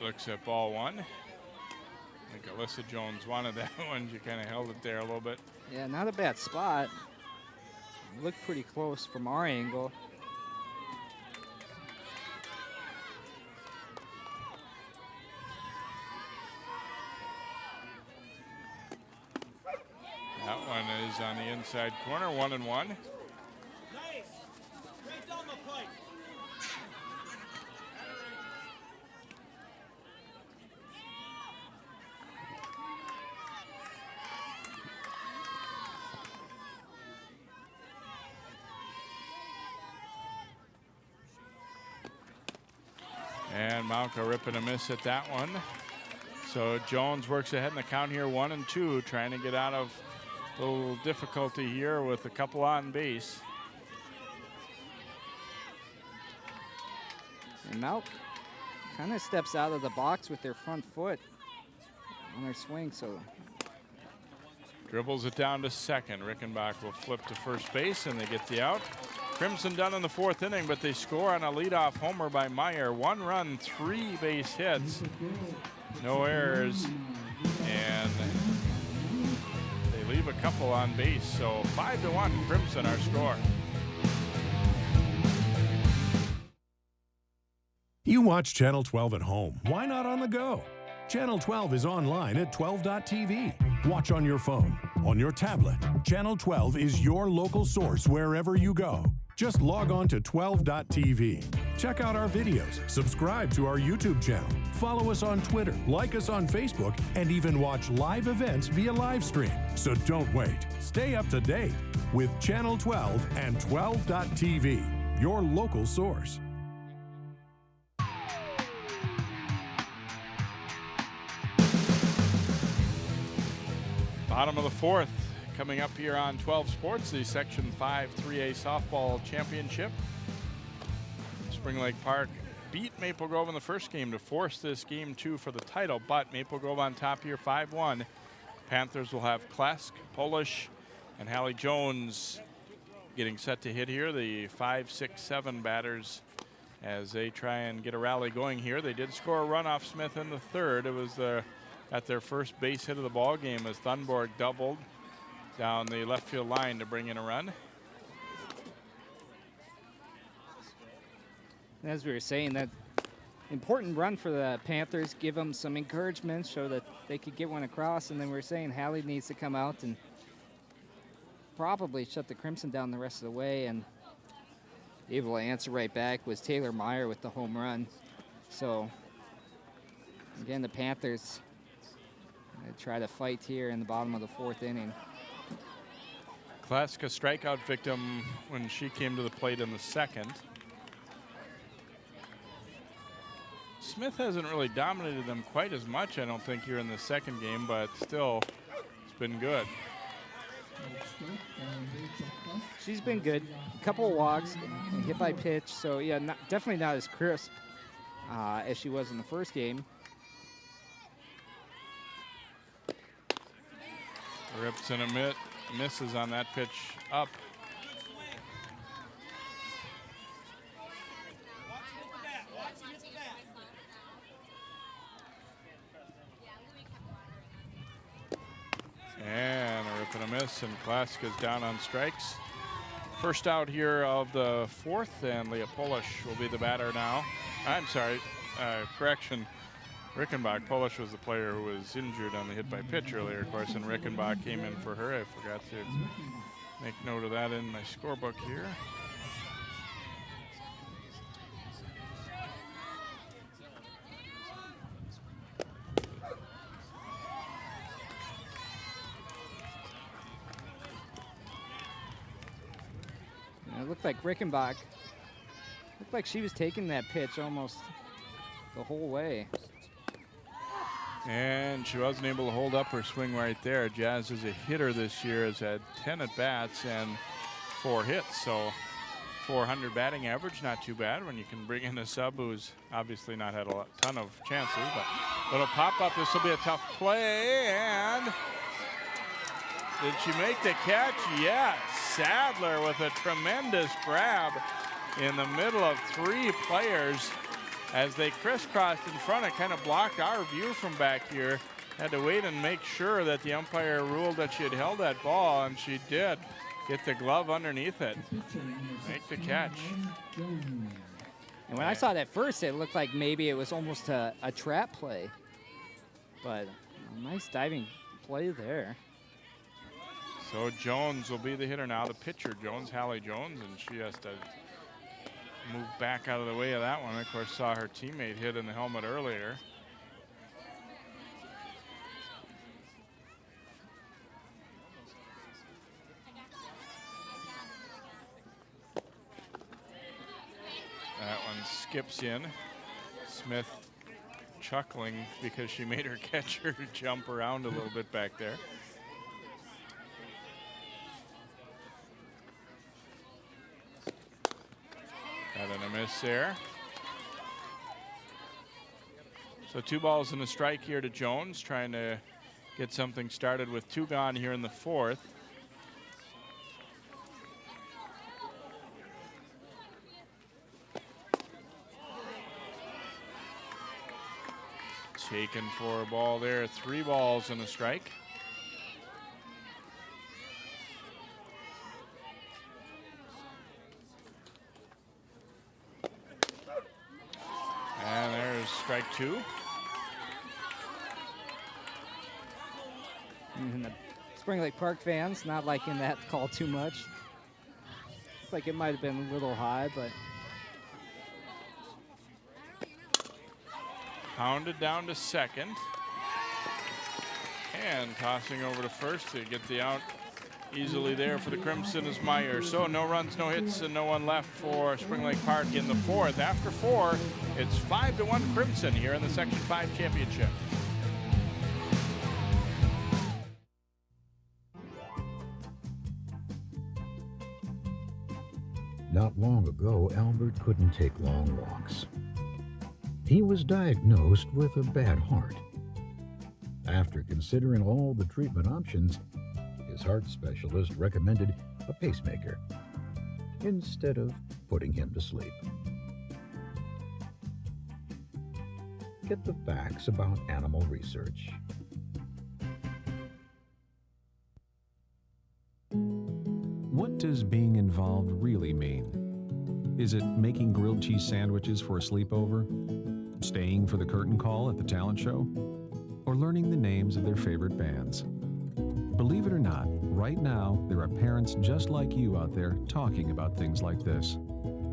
Looks at ball one. I think Alyssa Jones wanted that one. She kind of held it there a little bit. Yeah, not a bad spot. Looked pretty close from our angle. That one is on the inside corner, 1-1. Nice. Straight down the pipe. And Malka ripping a miss at that one. So Jones works ahead in the count here, 1-2, trying to get out of a little difficulty here with a couple on base. And Malk kind of steps out of the box with their front foot on their swing, so. Dribbles it down to second. Rickenbach will flip to first base, and they get the out. Crimson done in the 4th inning, but they score on a leadoff homer by Meyer. 1 run, 3 base hits, no errors, and they leave a couple on base. So 5-1, Crimson our score. You watch Channel 12 at home. Why not on the go? Channel 12 is online at 12.tv. Watch on your phone, on your tablet. Channel 12 is your local source wherever you go. Just log on to 12.tv. Check out our videos, subscribe to our YouTube channel, follow us on Twitter, like us on Facebook, and even watch live events via live stream. So don't wait. Stay up to date with Channel 12 and 12.tv, your local source. Bottom of the 4th. Coming up here on 12 Sports, the Section 5 3A Softball Championship. Spring Lake Park beat Maple Grove in the first game to force this game 2 for the title, but Maple Grove on top here 5-1. Panthers will have Klesk, Polish, and Hallie Jones getting set to hit here. The 5, 6, 7 batters as they try and get a rally going here. They did score a run off Smith in the 3rd. It was at their first base hit of the ball game as Thunborg doubled down the left field line to bring in a run. As we were saying, that important run for the Panthers. Give them some encouragement, show that they could get one across. And then we're saying Hallie needs to come out and probably shut the Crimson down the rest of the way. And able to answer right back was Taylor Meyer with the home run. So, again, the Panthers try to fight here in the bottom of the 4th inning. Klaska strikeout victim when she came to the plate in the 2nd. Smith hasn't really dominated them quite as much, I don't think, here in the 2nd game, but still, it's been good. She's been good. A couple of walks, and hit by pitch, so yeah, definitely not as crisp as she was in the 1st game. Rips and a misses on that pitch up. And a rip and a miss, and Klaska's down on strikes. First out here of the 4th, and Leah Polish will be the batter now. I'm sorry, correction. Rickenbach. Polish was the player who was injured on the hit by pitch earlier, of course, and Rickenbach came in for her. I forgot to make note of that in my scorebook here. It looked like Rickenbach, looked like she was taking that pitch almost the whole way. And she wasn't able to hold up her swing right there. Jazz is a hitter this year, has had 10 at-bats and 4 hits. So 400 batting average, not too bad when you can bring in a sub who's obviously not had a ton of chances. But little pop-up, this will be a tough play. And did she make the catch? Yes. Sadler with a tremendous grab in the middle of 3 players. As they crisscrossed in front, it kind of blocked our view from back here. Had to wait and make sure that the umpire ruled that she had held that ball, and she did. Get the glove underneath it. Make the catch. And when I saw that first, it looked like maybe it was almost a trap play. But a nice diving play there. So Jones will be the hitter now. The pitcher, Jones, Hallie Jones, and she has to move back out of the way of that one. Of course, saw her teammate hit in the helmet earlier. That one skips in. Smith chuckling because she made her catcher jump around a little bit back there. And a miss there. So 2 balls and a strike here to Jones, trying to get something started with 2 gone here in the 4th. Taken for a ball there, 3 balls and a strike. And there's strike 2. And the Spring Lake Park fans not liking that call too much. Looks like it might have been a little high, but. Pounded down to second. And tossing over to first to get the out easily there for the Crimson is Meyer. So no runs, no hits, and no one left for Spring Lake Park in the 4th. After 4, it's 5-1 Crimson here in the Section 5 championship. Not long ago, Albert couldn't take long walks. He was diagnosed with a bad heart. After considering all the treatment options, his heart specialist recommended a pacemaker instead of putting him to sleep. Get the facts about animal research. What does being involved really mean? Is it making grilled cheese sandwiches for a sleepover? Staying for the curtain call at the talent show? Or learning the names of their favorite bands? Believe it or not, right now, there are parents just like you out there talking about things like this.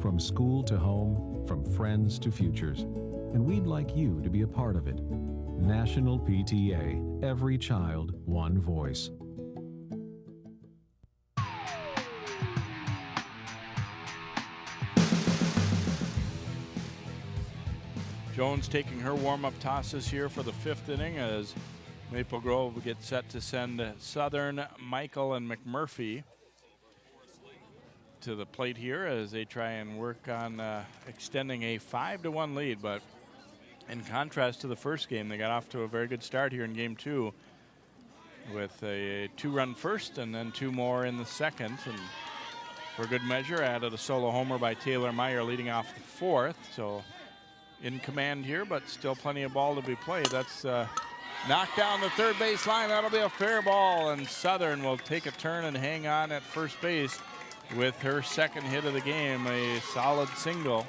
From school to home, from friends to futures. And we'd like you to be a part of it. National PTA, every child, one voice. Jones taking her warm-up tosses here for the 5th inning as Maple Grove gets set to send Southern, Michael, and McMurphy to the plate here as they try and work on extending a 5-1 lead. But in contrast to the first game, they got off to a very good start here in game 2 with a 2-run first and then 2 more in the second. And for good measure, added a solo homer by Taylor Meyer leading off the 4th. So in command here, but still plenty of ball to be played. That's knocked down the third base line. That'll be a fair ball, and Southern will take a turn and hang on at first base with her second hit of the game, a solid single.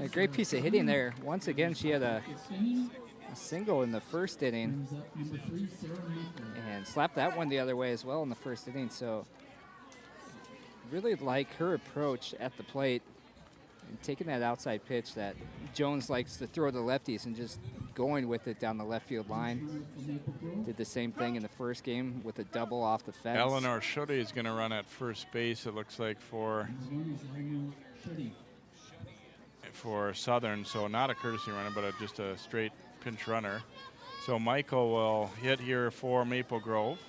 A great piece of hitting there. Once again, she had a single in the first inning and slapped that one the other way as well in the first inning. So really like her approach at the plate and taking that outside pitch that Jones likes to throw to lefties and just going with it down the left field line. Did the same thing in the first game with a double off the fence. Eleanor Schutte is going to run at first base, it looks like, for Southern. So not a courtesy runner, but just a straight pinch runner. So Michael will hit here for Maple Grove.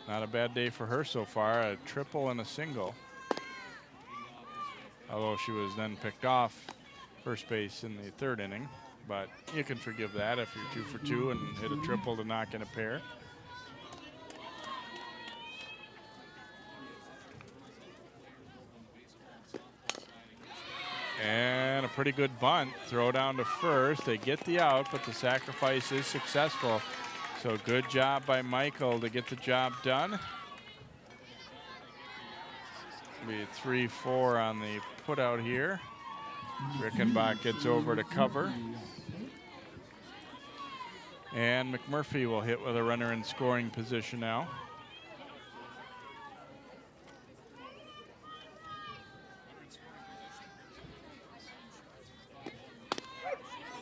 Not a bad day for her so far, a triple and a single. Although she was then picked off first base in the 3rd inning. But you can forgive that if you're 2 for 2 and hit a triple to knock in a pair. And a pretty good bunt. Throw down to first. They get the out, but the sacrifice is successful. So good job by Michael to get the job done. Be 3-4 on the put out here. Rickenbach gets over to cover. And McMurphy will hit with a runner in scoring position now.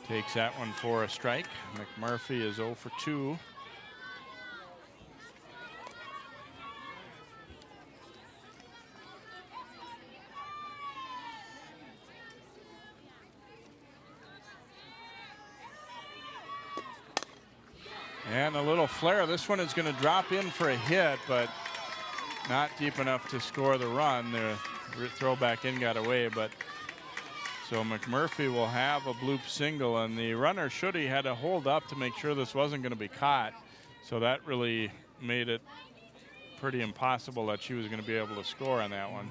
Takes that one for a strike. McMurphy is 0 for 2. And a little flare. This one is going to drop in for a hit, but not deep enough to score the run. The throw back in got away, but so McMurphy will have a bloop single, and the runner Schutte had to hold up to make sure this wasn't going to be caught. So that really made it pretty impossible that she was going to be able to score on that one.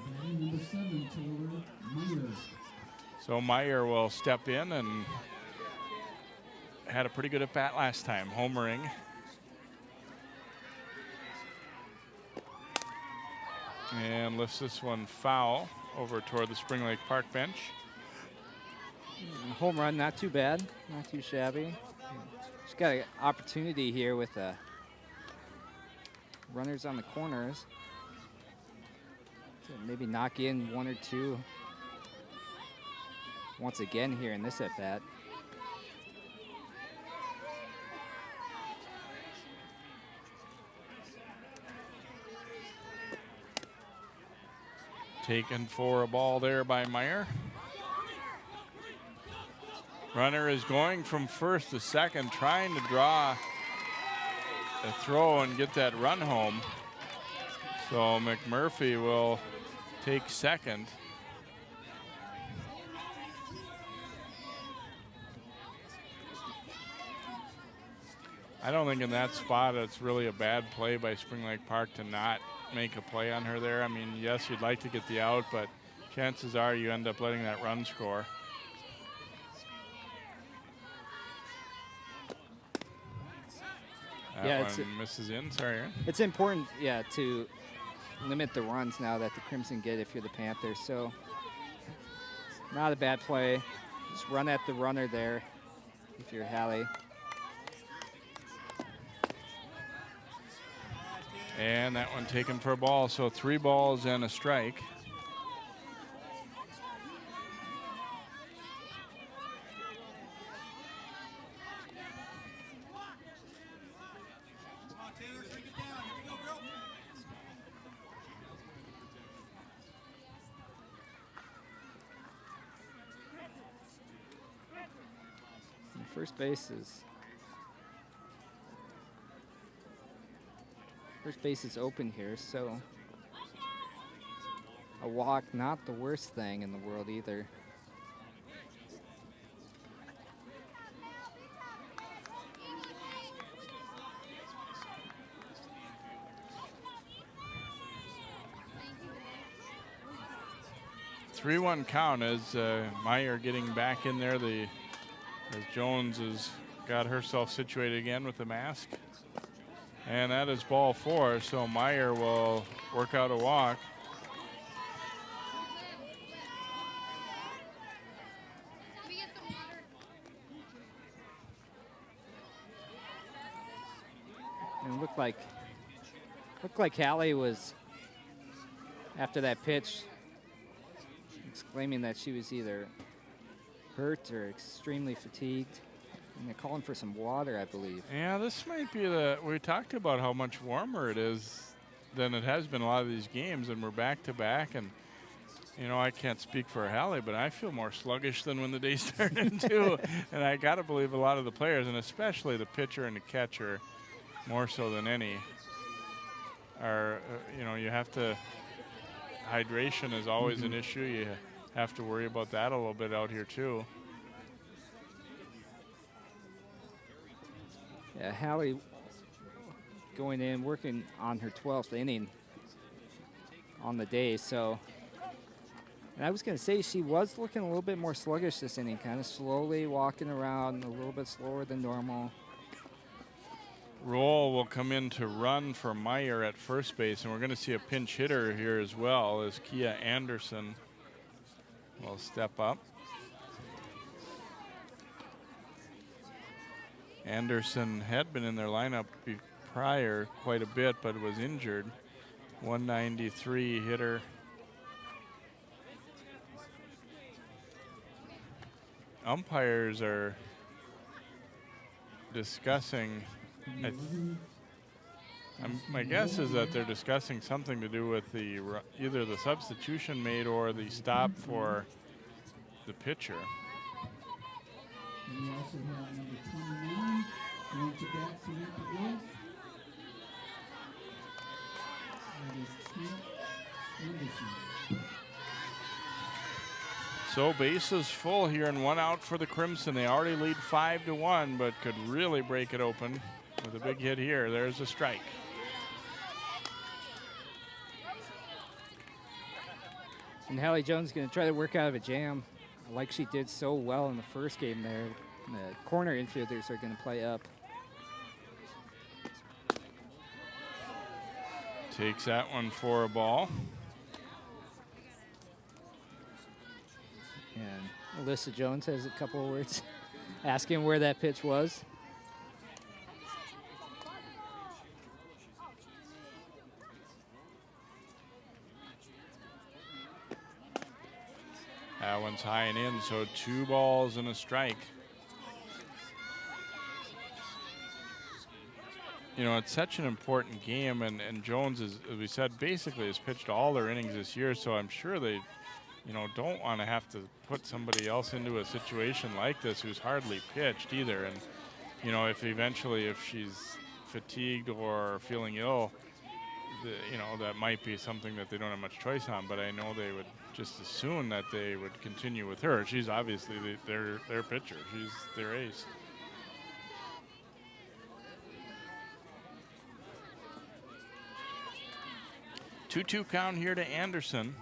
So Meyer will step in and had a pretty good at bat last time, homering. And lifts this one foul over toward the Spring Lake Park bench. Home run, not too bad, not too shabby. She's got an opportunity here with runners on the corners to maybe knock in 1 or 2 once again here in this at bat. Taken for a ball there by Meyer. Runner is going from first to second, trying to draw a throw and get that run home. So McMurphy will take second. I don't think in that spot it's really a bad play by Spring Lake Park to not make a play on her there. I mean, yes, you'd like to get the out, but chances are you end up letting that run score. That one misses in, sorry. It's important, yeah, to limit the runs now that the Crimson get if you're the Panthers. So not a bad play. Just run at the runner there if you're Hallie. And that one taken for a ball, so 3 balls and a strike. First base is open here, so a walk, not the worst thing in the world either. Three 3-1 count as Meyer getting back in there. As Jones has got herself situated again with the mask. And that is ball 4, so Meyer will work out a walk. And it looked like Hallie was, after that pitch, exclaiming that she was either hurt or extremely fatigued. And they're calling for some water, I believe. Yeah, this might be we talked about how much warmer it is than it has been a lot of these games, and we're back to back. And, you know, I can't speak for Hallie, but I feel more sluggish than when the day started too. And I got to believe a lot of the players, and especially the pitcher and the catcher, more so than any, are, you know, you have to, hydration is always an issue. You have to worry about that a little bit out here too. Yeah, Hallie going in, working on her 12th inning on the day. So, and I was going to say she was looking a little bit more sluggish this inning, kind of slowly walking around, a little bit slower than normal. Roll will come in to run for Meyer at first base, and we're going to see a pinch hitter here as well as Kia Anderson will step up. Anderson had been in their lineup prior quite a bit, but was injured. 193 hitter. Umpires are discussing, my guess is that they're discussing something to do with either the substitution made or the stop for the pitcher. And we also have number 29 going to bat for Minneapolis. That is Trent Anderson. So bases full here and 1 out for the Crimson. They already lead 5-1, but could really break it open with a big hit here. There's a strike. And Hallie Jones is going to try to work out of a jam, like she did so well in the first game there. The corner infielders are going to play up. Takes that one for a ball. And Alyssa Jones has a couple of words asking where that pitch was. That one's high and in, so 2 balls and a strike. You know, it's such an important game, and Jones, as we said, basically has pitched all their innings this year, so I'm sure they, you know, don't want to have to put somebody else into a situation like this who's hardly pitched either. And, you know, if she's fatigued or feeling ill, you know, that might be something that they don't have much choice on, but I know they would just as soon that they would continue with her. She's obviously their pitcher. She's their ace. Two count here to Anderson.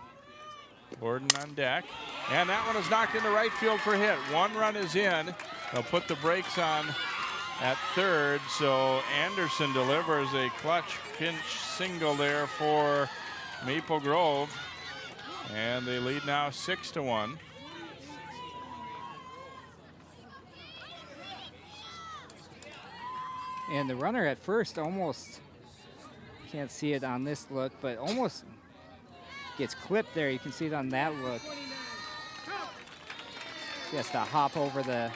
Borden on deck. And that one is knocked into right field for a hit. 1 run is in. They'll put the brakes on at third, so Anderson delivers a clutch pinch single there for Maple Grove, and they lead now 6-1. And the runner at first almost, can't see it on this look, but almost gets clipped there. You can see it on that look. She has to hop over the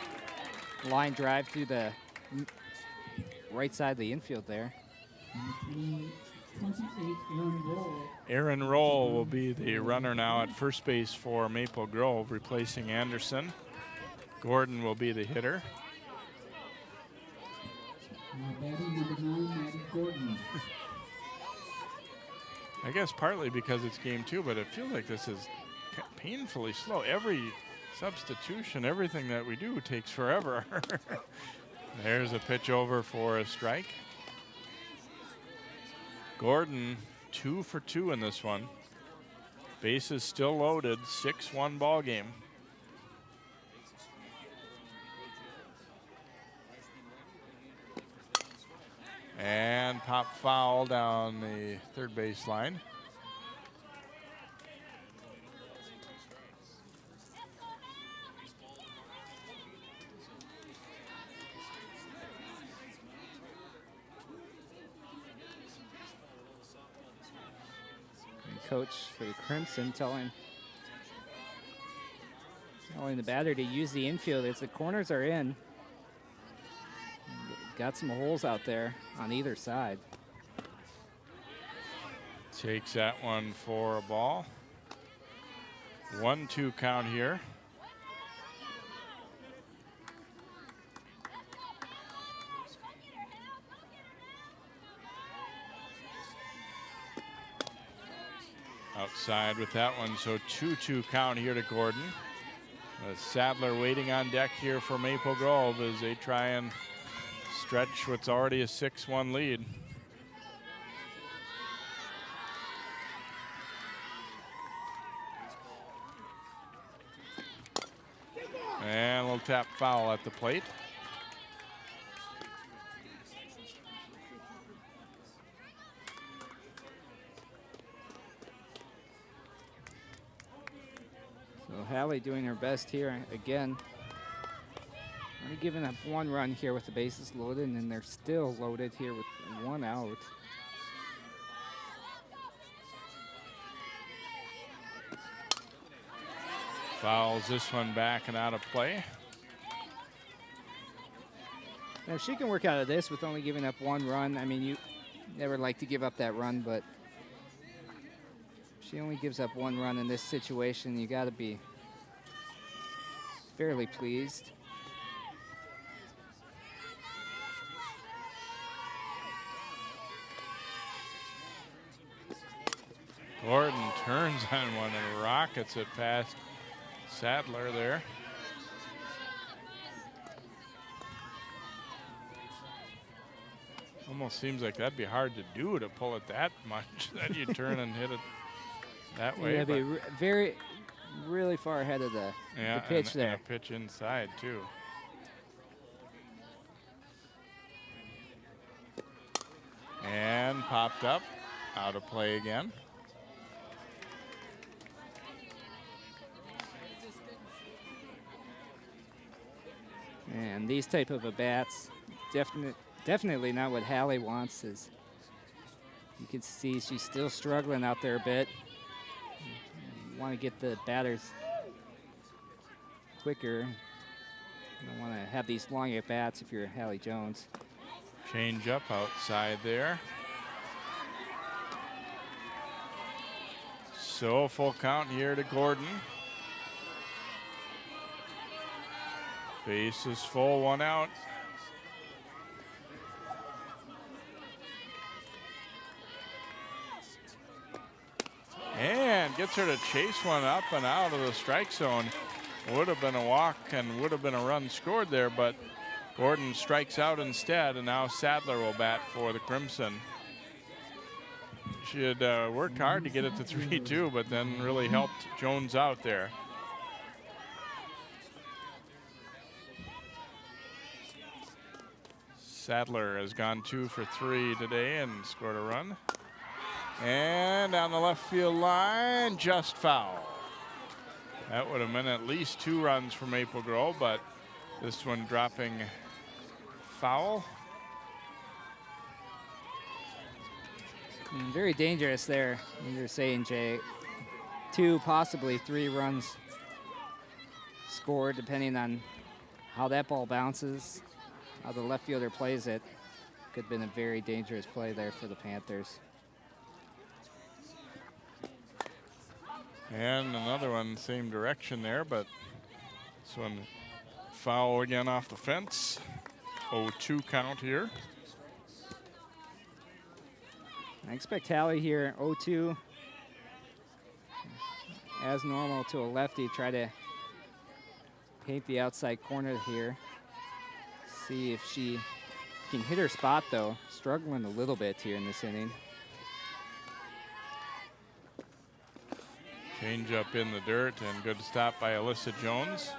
line drive through the right side of the infield there. Aaron Roll will be the runner now at first base for Maple Grove, replacing Anderson. Gordon will be the hitter. I guess partly because it's game 2, but I feel like this is painfully slow. Every substitution, everything that we do takes forever. There's a pitch over for a strike. Gordon 2 for 2 in this one. Bases still loaded, 6-1 ball game. And pop foul down the third base line. Coach for the Crimson telling the batter to use the infield as the corners are in. Got some holes out there on either side. Takes that one for a ball. 1-2 count here. Outside with that one, so 2-2 count here to Gordon. Sadler waiting on deck here for Maple Grove as they try and stretch what's already a 6-1 lead. And a little tap foul at the plate. So Hallie doing her best here again. Only giving up 1 run here with the bases loaded, and they're still loaded here with 1 out. Fouls this one back and out of play. Now, if she can work out of this with only giving up 1 run, I mean, you never like to give up that run, but if she only gives up 1 run in this situation, you got to be fairly pleased. Gordon turns on one and rockets it past Sadler there. Almost seems like that'd be hard to do, to pull it that much, that you turn and hit it that way. Yeah, be really far ahead of the pitch there. And a pitch inside too. And popped up, out of play again. And these type of bats, definitely not what Hallie wants. Is you can see she's still struggling out there a bit. You want to get the batters quicker. You don't want to have these long at bats if you're Hallie Jones. Change up outside there. So full count here to Gordon. Base is full, 1 out. And gets her to chase one up and out of the strike zone. Would have been a walk and would have been a run scored there, but Gordon strikes out instead, and now Sadler will bat for the Crimson. She had worked hard to get it to 3-2, but then really helped Jones out there. Sadler has gone 2 for 3 today and scored a run. And down the left field line, just foul. That would have meant at least 2 runs for Maple Grove, but this one dropping foul. Very dangerous there, you're saying, Jay. 2, possibly 3 runs scored, depending on how that ball bounces, how the left fielder plays it. Could have been a very dangerous play there for the Panthers. And another one, same direction there, but this one foul again off the fence. 0-2 count here. I expect Hallie here, 0-2. As normal to a lefty, try to paint the outside corner here. See if she can hit her spot, though. Struggling a little bit here in this inning. Change up in the dirt, and good stop by Alyssa Jones.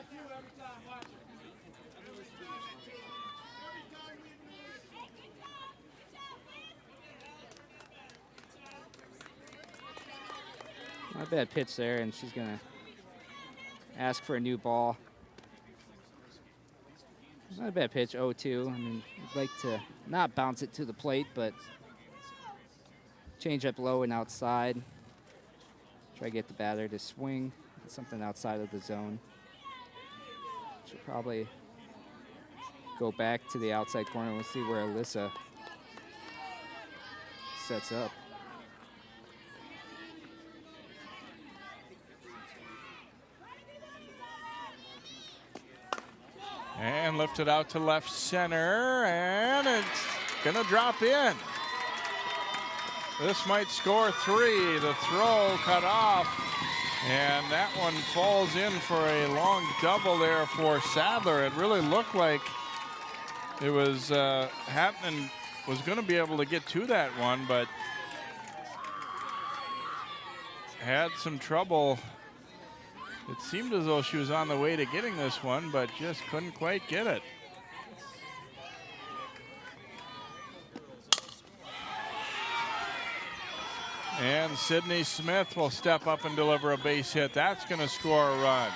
Not a bad pitch there, and she's gonna ask for a new ball. Not a bad pitch, 0-2. I mean, I'd like to not bounce it to the plate, but change up low and outside. Try to get the batter to swing at something outside of the zone. Should probably go back to the outside corner. We'll see where Alyssa sets up. And lifted out to left center, and it's gonna drop in. This might score 3. The throw cut off, and that one falls in for a long double there for Sadler. It really looked like it was Hatton was gonna be able to get to that one, but had some trouble. It seemed as though she was on the way to getting this one, but just couldn't quite get it. And Sydney Smith will step up and deliver a base hit. That's going to score a run.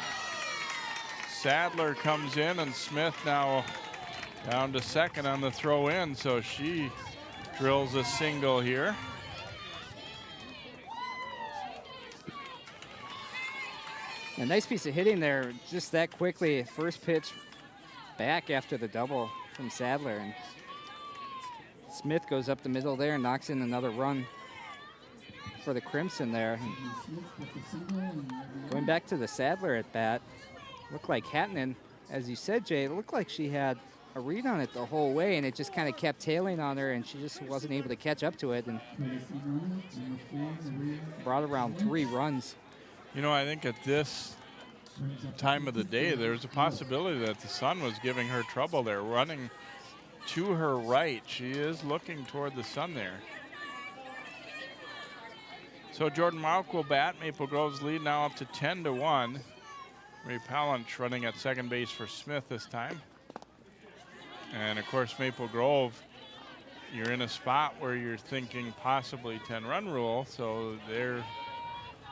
Sadler comes in, and Smith now down to second on the throw in, so she drills a single here. A nice piece of hitting there, just that quickly. First pitch back after the double from Sadler. And Smith goes up the middle there and knocks in another run for the Crimson there. Going back to the Sadler at bat, looked like Hatton, as you said, Jay, it looked like she had a read on it the whole way, and it just kind of kept tailing on her, and she just wasn't able to catch up to it, and brought around 3 runs. You know, I think at this time of the day, there's a possibility that the sun was giving her trouble there. Running to her right, she is looking toward the sun there. So Jordan Mauk will bat. Maple Grove's lead now up to 10-1. Ray Pallant running at second base for Smith this time. And of course, Maple Grove, you're in a spot where you're thinking possibly 10-run rule, so they're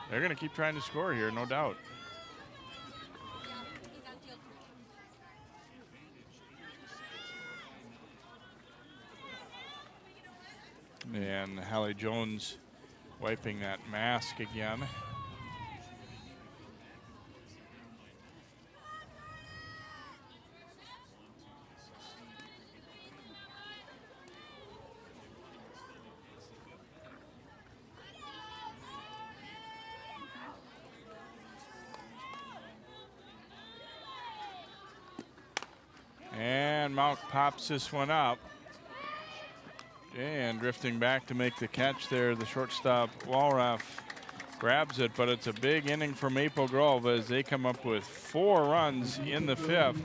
going to keep trying to score here, no doubt. And Hallie Jones wiping that mask again. And Mauk pops this one up. And drifting back to make the catch there, the shortstop Walraff grabs it, but it's a big inning for Maple Grove as they come up with 4 runs in the 5th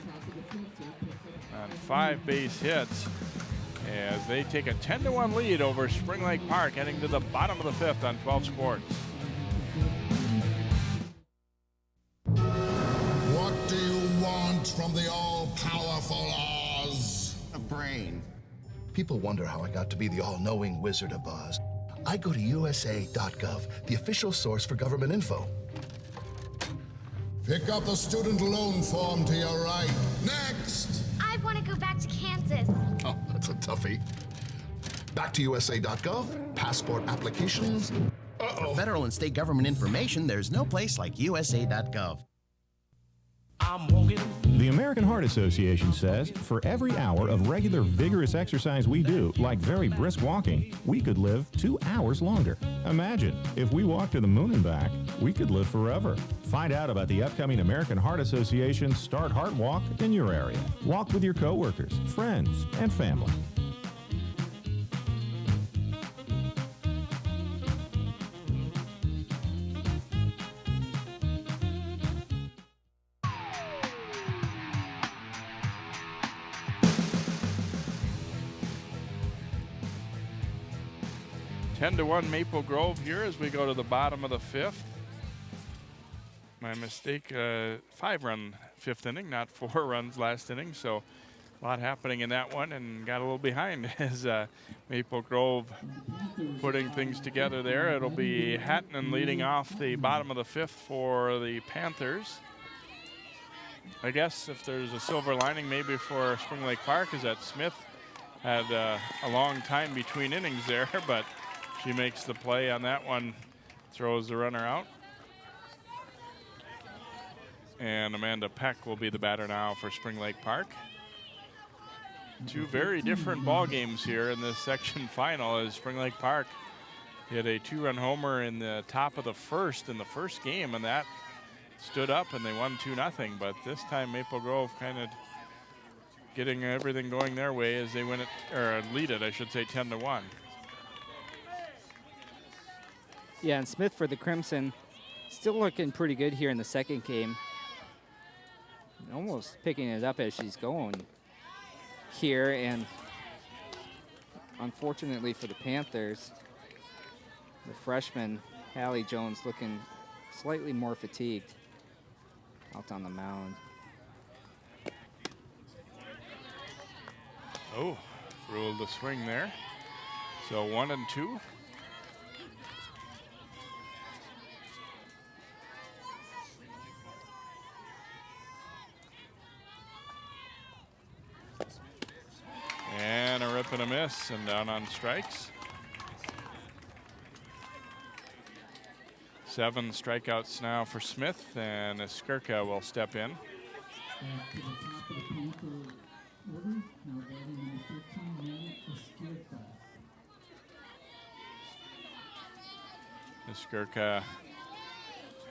on 5 base hits as they take a 10-1 lead over Spring Lake Park, heading to the bottom of the 5th on 12 Sports. What do you want from the all-powerful Oz? A brain. People wonder how I got to be the all-knowing Wizard of Oz. I go to USA.gov, the official source for government info. Pick up the student loan form to your right. Next! I want to go back to Kansas. Oh, that's a toughie. Back to USA.gov, passport applications. For federal and state government information, there's no place like USA.gov. The American Heart Association says for every hour of regular vigorous exercise we do, like very brisk walking, we could live 2 hours longer. Imagine, if we walked to the moon and back, we could live forever. Find out about the upcoming American Heart Association Start Heart Walk in your area. Walk with your coworkers, friends, and family. Ten to 1 Maple Grove here as we go to the bottom of the 5th. My mistake, 5-run 5th inning, not 4 runs last inning. So a lot happening in that one and got a little behind as Maple Grove putting things together there. It'll be Hatton leading off the bottom of the 5th for the Panthers. I guess if there's a silver lining maybe for Spring Lake Park is that Smith had a long time between innings there, but she makes the play on that one, throws the runner out. And Amanda Peck will be the batter now for Spring Lake Park. 2 very different ball games here in this section final as Spring Lake Park hit a 2-run homer in the top of the 1st in the first game, and that stood up and they won 2-0. But this time Maple Grove kind of getting everything going their way as they win it, or lead it, I should say, 10 to 1. Yeah, and Smith for the Crimson still looking pretty good here in the second game. Almost picking it up as she's going here, and unfortunately for the Panthers, the freshman Hallie Jones looking slightly more fatigued out on the mound. Oh, ruled a swing there. So 1-2. And a rip and a miss, and down on strikes. 7 strikeouts now for Smith, and Skirka will step in. Skirka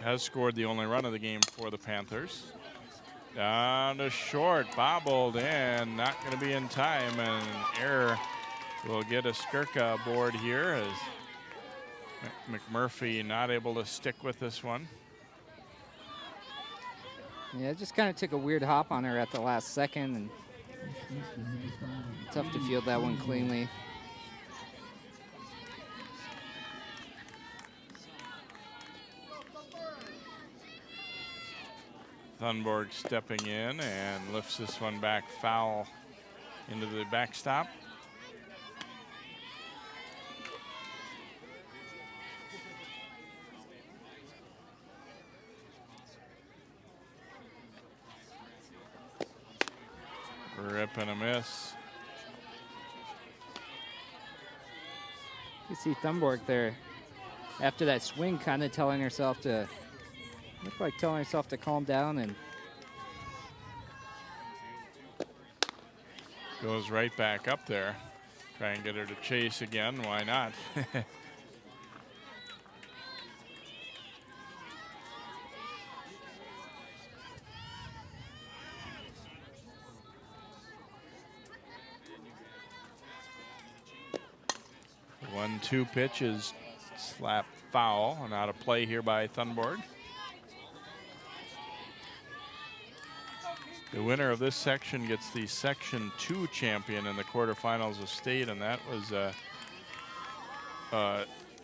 has scored the only run of the game for the Panthers. Down to short, bobbled, and not going to be in time, and an error will get a Skirka aboard here as McMurphy not able to stick with this one. Yeah, it just kind of took a weird hop on her at the last second, and tough to field that one cleanly. Thunborg stepping in and lifts this one back foul into the backstop. Rip and a miss. You see Thunborg there after that swing kind of telling herself to, looked like telling herself to calm down, and goes right back up there. Try and get her to chase again, why not? 1-2 pitch is slap foul and out of play here by Thunborg. The winner of this section gets the Section 2 champion in the quarterfinals of state, and that was,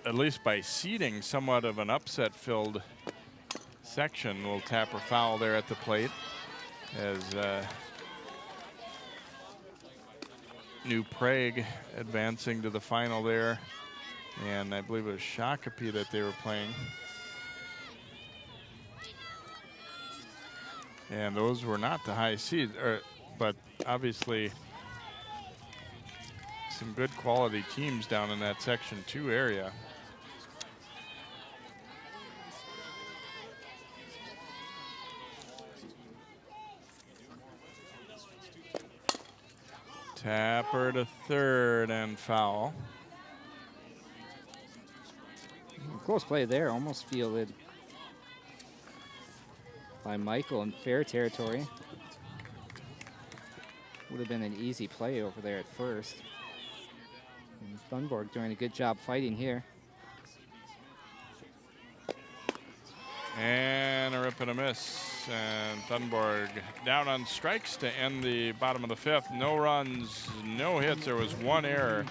at least by seeding, somewhat of an upset-filled section. Will tap her foul there at the plate as New Prague advancing to the final there And I believe it was Shakopee that they were playing. And those were not the high seeds, but obviously some good quality teams down in that Section 2 area. Tapper to third and foul. Close play there, almost fielded by Michael in fair territory. Would have been an easy play over there at first. And Thunborg doing a good job fighting here. And a rip and a miss. And Thunborg down on strikes to end the bottom of the fifth. No runs, no hits. There was one error.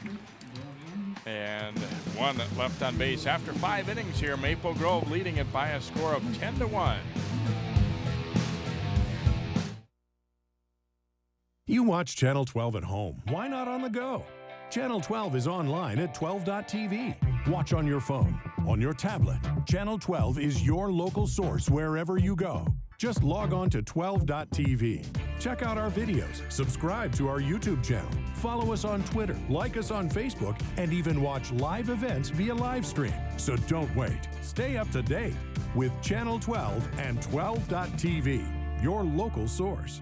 And one left on base. After 5 innings here, Maple Grove leading it by a score of 10-1. You watch Channel 12 at home. Why not on the go? Channel 12 is online at 12.tv. Watch on your phone, on your tablet. Channel 12 is your local source wherever you go. Just log on to 12.tv. Check out our videos, subscribe to our YouTube channel, follow us on Twitter, like us on Facebook, and even watch live events via live stream. So don't wait. Stay up to date with Channel 12 and 12.tv, your local source.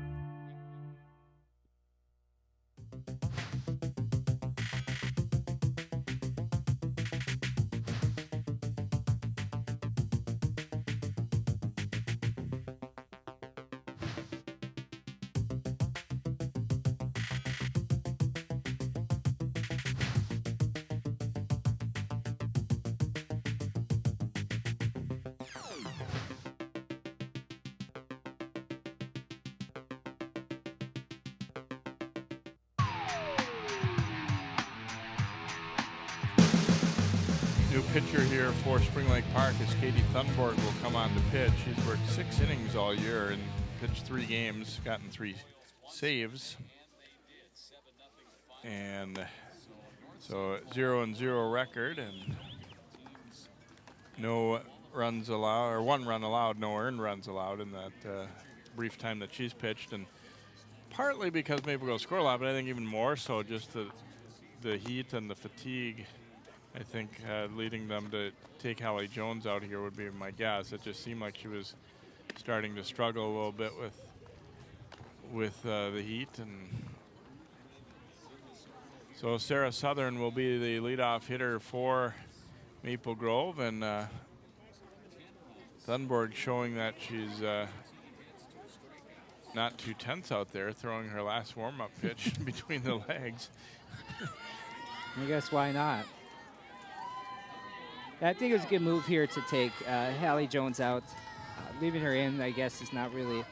New pitcher here for Spring Lake Park is Katie Thunborg will come on to pitch. She's worked 6 innings all year and pitched 3 games, gotten 3 saves. And so 0-0 record and no runs allowed, or 1 run allowed, no earned runs allowed in that brief time that she's pitched. And partly because Maple Grove scored a lot, but I think even more so just the heat and the fatigue. I think leading them to take Hallie Jones out here would be my guess. It just seemed like she was starting to struggle a little bit with the heat, and so Sarah Southern will be the leadoff hitter for Maple Grove, and Thunborg showing that she's not too tense out there, throwing her last warm-up pitch between the legs. I guess why not? I think it was a good move here to take Hallie Jones out. Leaving her in, I guess, is not really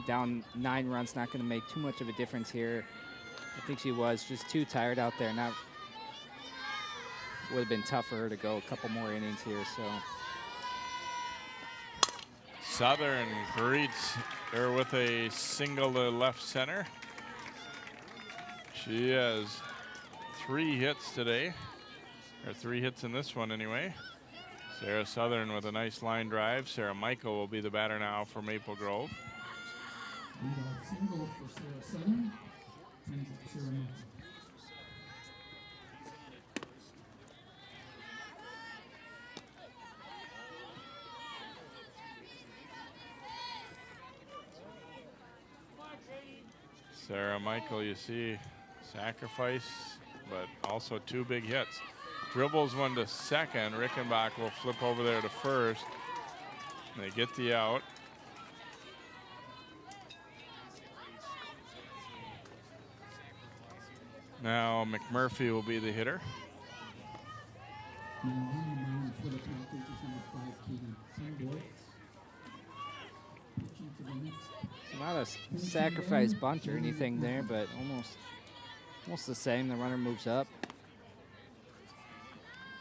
down 9 runs, not going to make too much of a difference here. I think she was just too tired out there. Not would have been tough for her to go a couple more innings here. So Southern greets her with a single to left center. She has 3 hits today. Or 3 hits in this one anyway. Sarah Southern with a nice line drive. Sarah Michael will be the batter now for Maple Grove. Single for Sarah Southern. And Sarah Michael. Sarah Michael, you see, sacrifice, but also 2 big hits. Dribbles one to second. Rickenbach will flip over there to first. They get the out. Now McMurphy will be the hitter. Now on the mound for the Panthers is number 5, Katie Thunborg. Pitching to the next. It's not a sacrifice bunt or anything there, but almost the same. The runner moves up.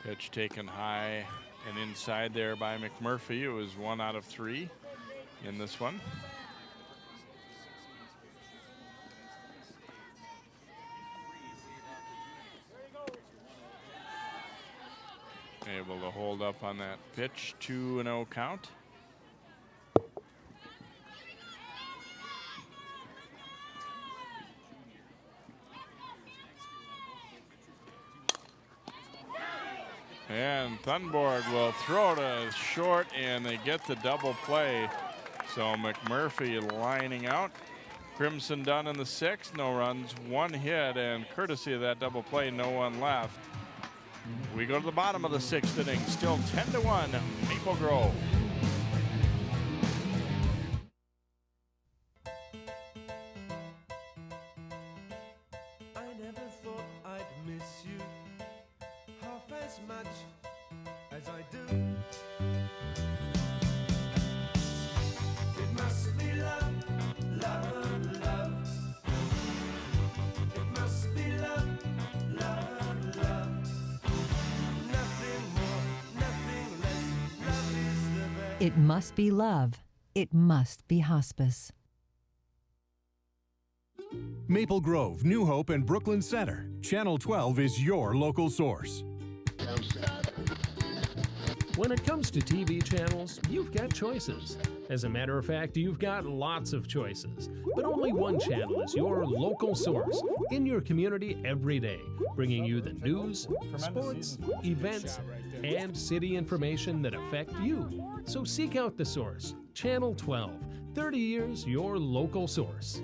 Pitch taken high and inside there by McMurphy. It was 1 out of 3 in this one. Able to hold up on that pitch, 2-0 count. And Thunborg will throw to short, and they get the double play. So McMurphy lining out. Crimson done in the 6th, no runs, 1 hit, and courtesy of that double play, no one left. We go to the bottom of the 6th inning, still 10-1, Maple Grove. I never thought I'd miss you half as much as I do. It must be love, love, love. It must be love, love, love. Nothing more, nothing less. Love is the best. It must be love. It must be hospice. Maple Grove, New Hope, and Brooklyn Center. Channel 12 is your local source. When it comes to TV channels, you've got choices. As a matter of fact, you've got lots of choices. But only one channel is your local source in your community every day, bringing you the news, sports, events, and city information that affect you. So seek out the source. Channel 12, 30 years your local source.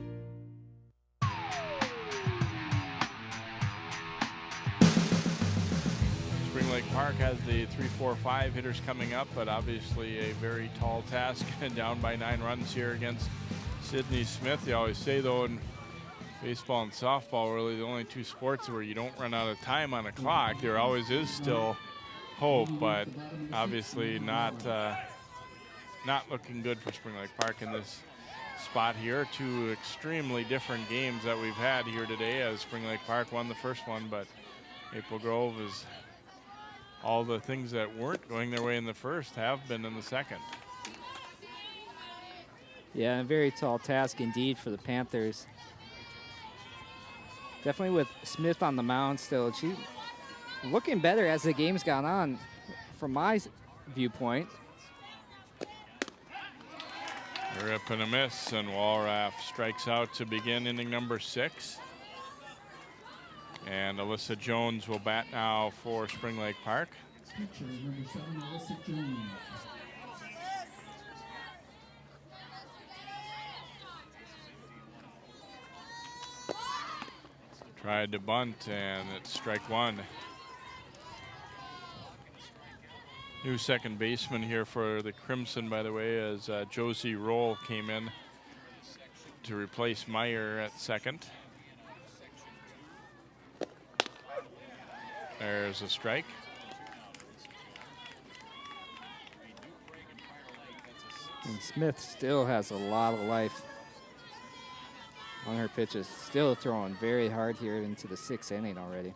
Spring Lake Park has the 3-4-5 hitters coming up, but obviously a very tall task, down by 9 runs here against Sidney Smith. They always say, though, in baseball and softball, really the only 2 sports where you don't run out of time on a clock. There always is still hope, but obviously not looking good for Spring Lake Park in this spot here. 2 extremely different games that we've had here today, as Spring Lake Park won the first one, but Maple Grove is all the things that weren't going their way in the first have been in the second. Yeah, a very tall task indeed for the Panthers. Definitely with Smith on the mound still. She looking better as the game's gone on from my viewpoint. Rip and a miss, and Walraff strikes out to begin inning number 6. And Alyssa Jones will bat now for Spring Lake Park. Pitcher number 7, Alyssa Jones. Tried to bunt, and it's strike 1. New second baseman here for the Crimson, by the way, as Josie Roll came in to replace Meyer at second. There's a strike. And Smith still has a lot of life on her pitches. Still throwing very hard here into the 6th inning already.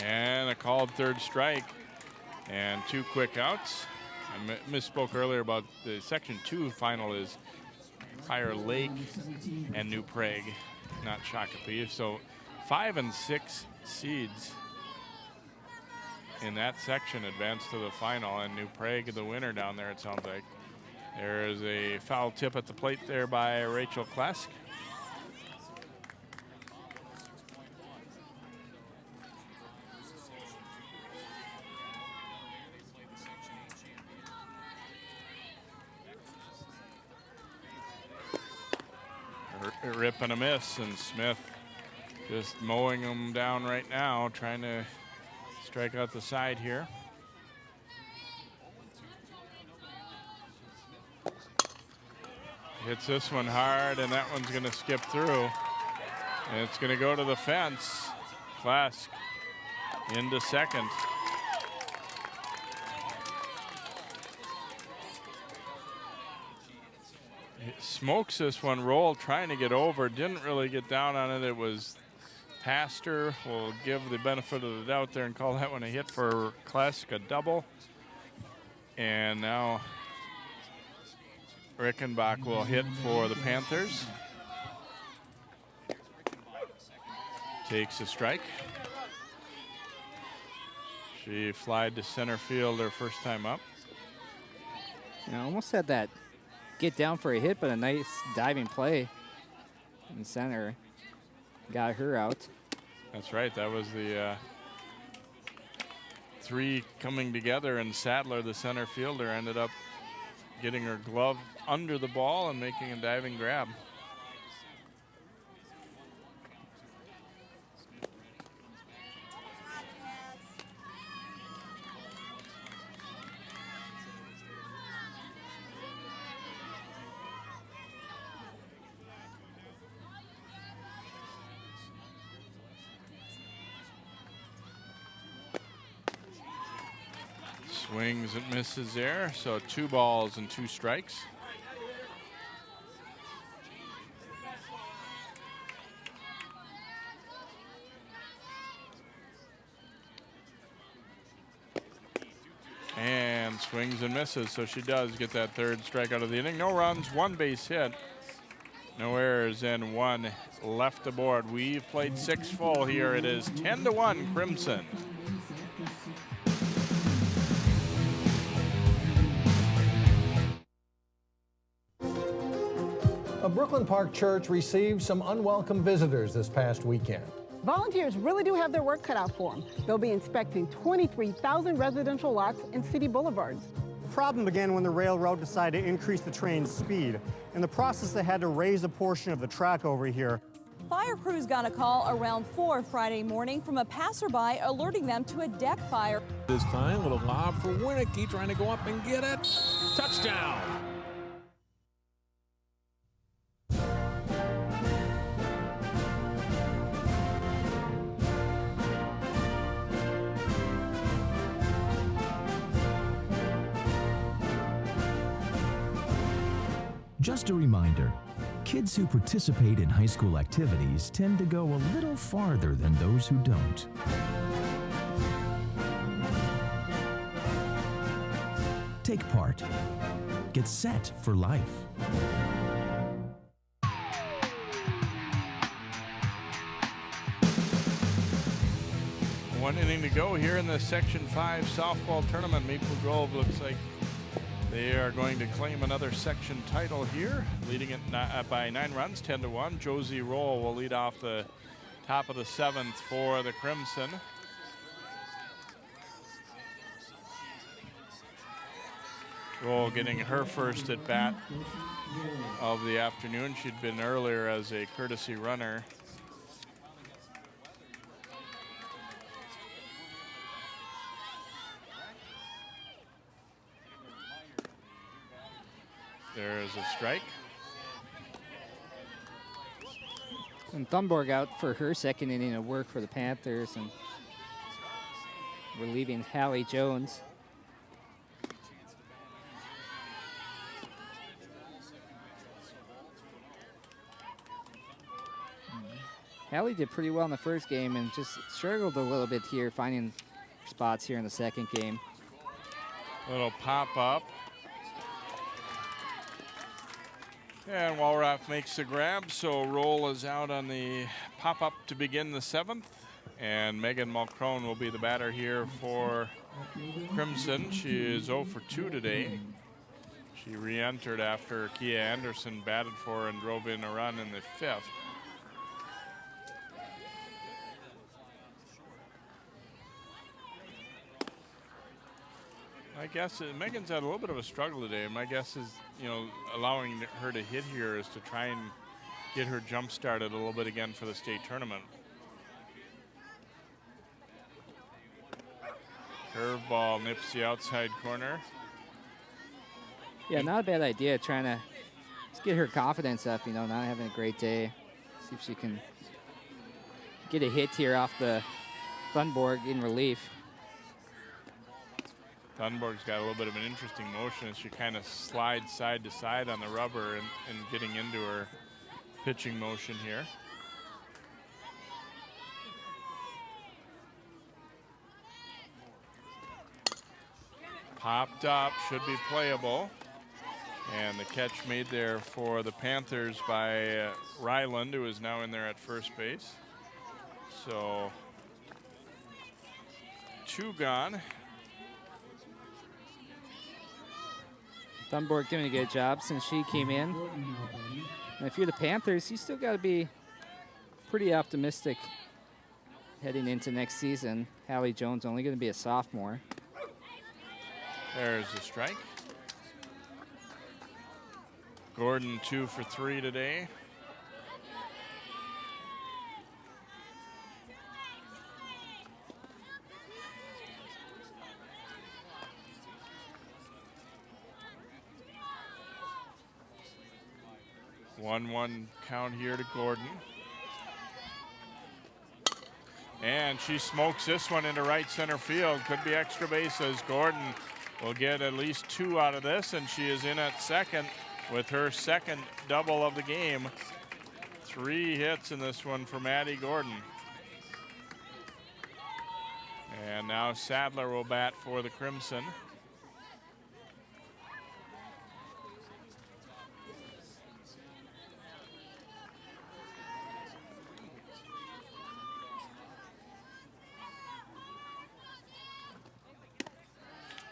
And a called 3rd strike and 2 quick outs. I misspoke earlier about the Section 2 final is Fire Lake and New Prague, not Shakopee. So 5 and 6 seeds in that section advance to the final, and New Prague the winner down there, it sounds like. There is a foul tip at the plate there by Rachel Klesk. Rip and a miss, and Smith just mowing them down right now, trying to strike out the side here. Hits this one hard, and that one's going to skip through. And it's going to go to the fence. Klask into second. Smokes this one, Roll trying to get over, didn't really get down on it. It was past her. We'll give the benefit of the doubt there and call that one a hit for Klesk, a double. And now Rickenbach will hit for the Panthers. Takes a strike. She flied to center field her first time up. You know, almost had that get down for a hit, but a nice diving play in center got her out. That's right. That was the three coming together, and Sadler, the center fielder, ended up getting her glove under the ball and making a diving grab. Swings and misses there, so 2 balls and 2 strikes. And swings and misses, so she does get that 3rd strikeout of the inning. No runs, 1 base hit, no errors, and 1 left aboard. We've played 6 full here. It is 10-1 Crimson. A Brooklyn Park church received some unwelcome visitors this past weekend. Volunteers really do have their work cut out for them. They'll be inspecting 23,000 residential lots and city boulevards. The problem began when the railroad decided to increase the train's speed. In the process, they had to raise a portion of the track over here. Fire crews got a call around 4 Friday morning from a passerby alerting them to a deck fire. This time, little lob for Winnicky, trying to go up and get it. Touchdown! Just a reminder, kids who participate in high school activities tend to go a little farther than those who don't. Take part. Get set for life. One inning to go here in the Section 5 softball tournament. Maple Grove looks like they are going to claim another section title here, leading it by 9 runs, 10-1. Josie Roll will lead off the top of the 7th for the Crimson. Roll getting her first at bat of the afternoon. She'd been earlier as a courtesy runner. There's a strike. And Thunborg out for her 2nd inning of work for the Panthers, and relieving Hallie Jones. Hallie did pretty well in the first game and just struggled a little bit here, finding spots here in the second game. Little pop up. And Walraff makes the grab, so Roll is out on the pop-up to begin the 7th. And Megan Mulcrone will be the batter here for Crimson. She is 0 for 2 today. She re-entered after Kia Anderson batted for her and drove in a run in the 5th. My guess is Megan's had a little bit of a struggle today. My guess is, you know, allowing her to hit here is to try and get her jump started a little bit again for the state tournament. Curveball nips the outside corner. Yeah, not a bad idea, trying to just get her confidence up, you know, not having a great day. See if she can get a hit here off the Thunborg in relief. Thunborg's got a little bit of an interesting motion as she kind of slides side to side on the rubber and getting into her pitching motion here. Popped up, should be playable. And the catch made there for the Panthers by Ryland, who is now in there at first base. So 2 gone. Thunberg doing a good job since she came in. And if you're the Panthers, you still got to be pretty optimistic heading into next season. Hallie Jones only going to be a sophomore. There's the strike. Gordon 2 for 3 today. One count here to Gordon. And she smokes this one into right center field. Could be extra bases. Gordon will get at least 2 out of this, and she is in at second with her second double of the game. 3 hits in this one for Maddie Gordon. And now Sadler will bat for the Crimson.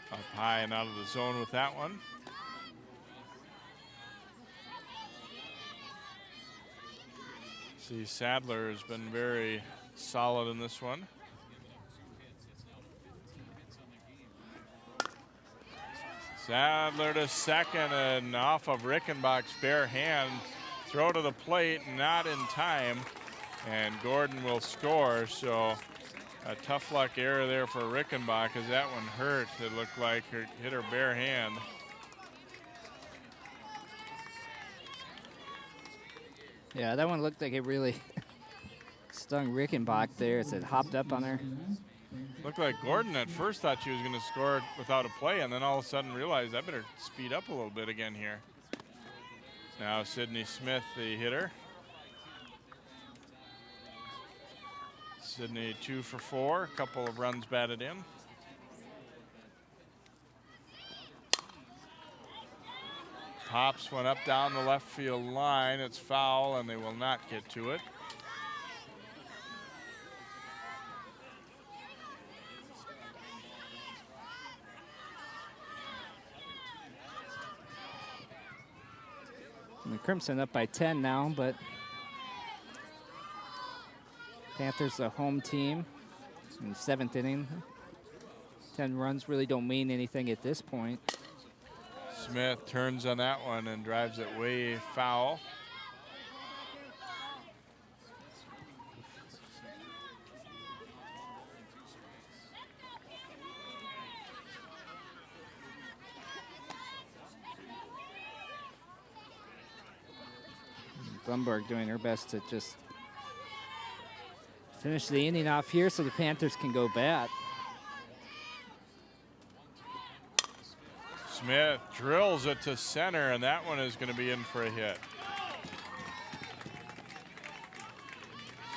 Up high and out of the zone with that one. See, Sadler has been very solid in this one. Sadler to second and off of Rickenbach's bare hand. Throw to the plate, not in time. And Gordon will score, so a tough luck error there for Rickenbach as that one hurt. It looked like it hit her bare hand. Yeah, that one looked like it really stung Rickenbach there as it hopped up on her. Looked like Gordon at first thought she was going to score without a play, and then all of a sudden realized I better speed up a little bit again here. Now Sydney Smith, the hitter. Sydney 2 for 4, a couple of runs batted in. Pops one up down the left field line. It's foul, and they will not get to it. And the Crimson up by 10 now, but Panthers the home team in the 7th inning. 10 runs really don't mean anything at this point. Smith turns on that one and drives it way foul. Thunberg doing her best to just finish the inning off here so the Panthers can go bat. Smith drills it to center, and that one is going to be in for a hit.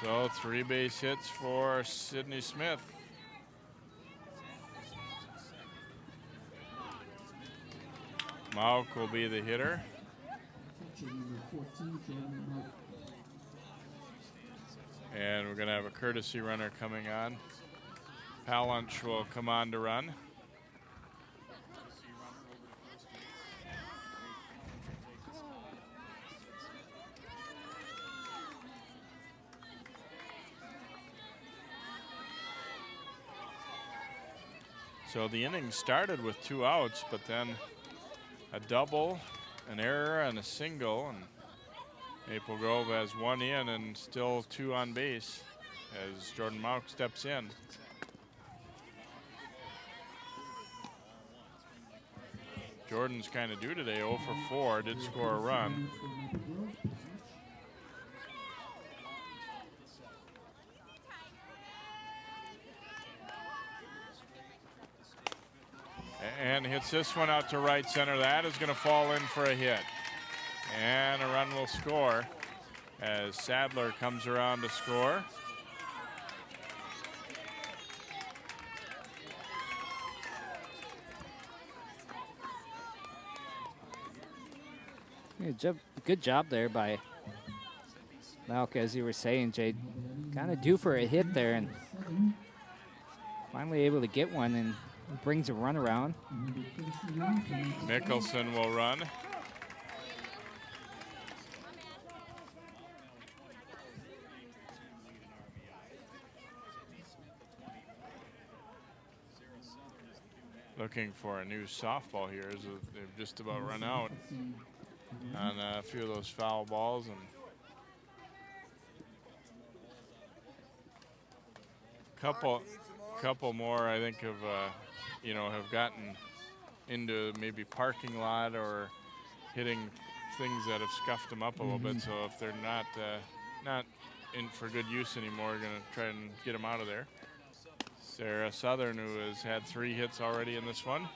So 3 base hits for Sydney Smith. Mauk will be the hitter. And we're going to have a courtesy runner coming on. Palunch will come on to run. So the inning started with 2 outs, but then a double, an error, and a single, and Maple Grove has 1 in and still 2 on base as Jordan Mauk steps in. Jordan's kind of due today, 0 for 4, did score a run. And hits this one out to right center. That is going to fall in for a hit. And a run will score as Sadler comes around to score. Good job there by Malk, as you were saying, Jade. Kind of due for a hit there and finally able to get one and brings a run around. Mickelson will run. Looking for a new softball here. They've just about run out on a few of those foul balls, and couple more I think have have gotten into maybe parking lot or hitting things that have scuffed them up a little bit. So if they're not in for good use anymore, we're going to try and get them out of there. Sarah Southern, who has had 3 hits already in this one.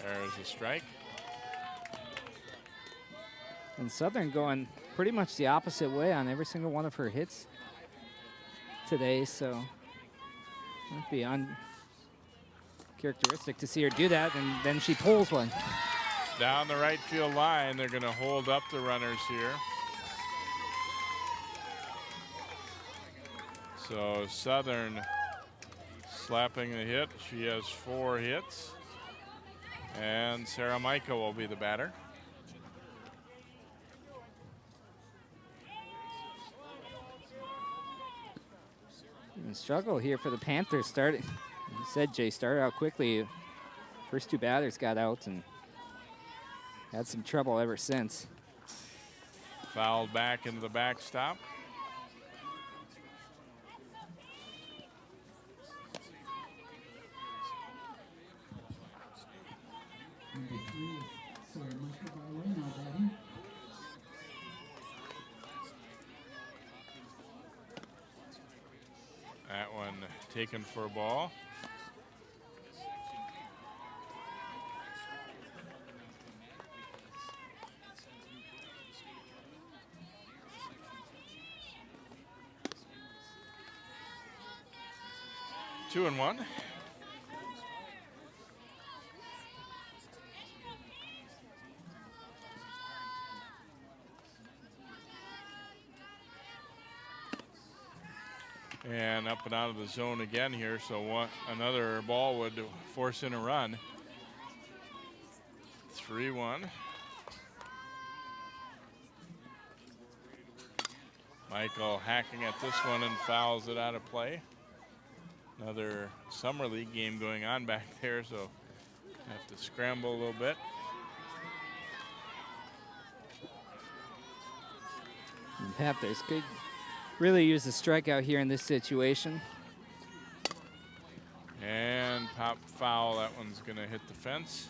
There's a strike. And Southern going pretty much the opposite way on every single one of her hits today, so might be uncharacteristic to see her do that, and then she pulls one. Down the right field line, they're going to hold up the runners here. So Southern slapping the hit. She has 4 hits. And Sarah Micah will be the batter. And struggle here for the Panthers. Started, you said, Jay, started out quickly. First 2 batters got out and had some trouble ever since. Fouled back into the backstop. That one taken for a ball. Two and one. And up and out of the zone again here, so another ball would force in a run. 3-1. Michael hacking at this one and fouls it out of play. Another summer league game going on back there, so have to scramble a little bit. And Panthers could really use a strikeout here in this situation. And pop foul, that one's gonna hit the fence.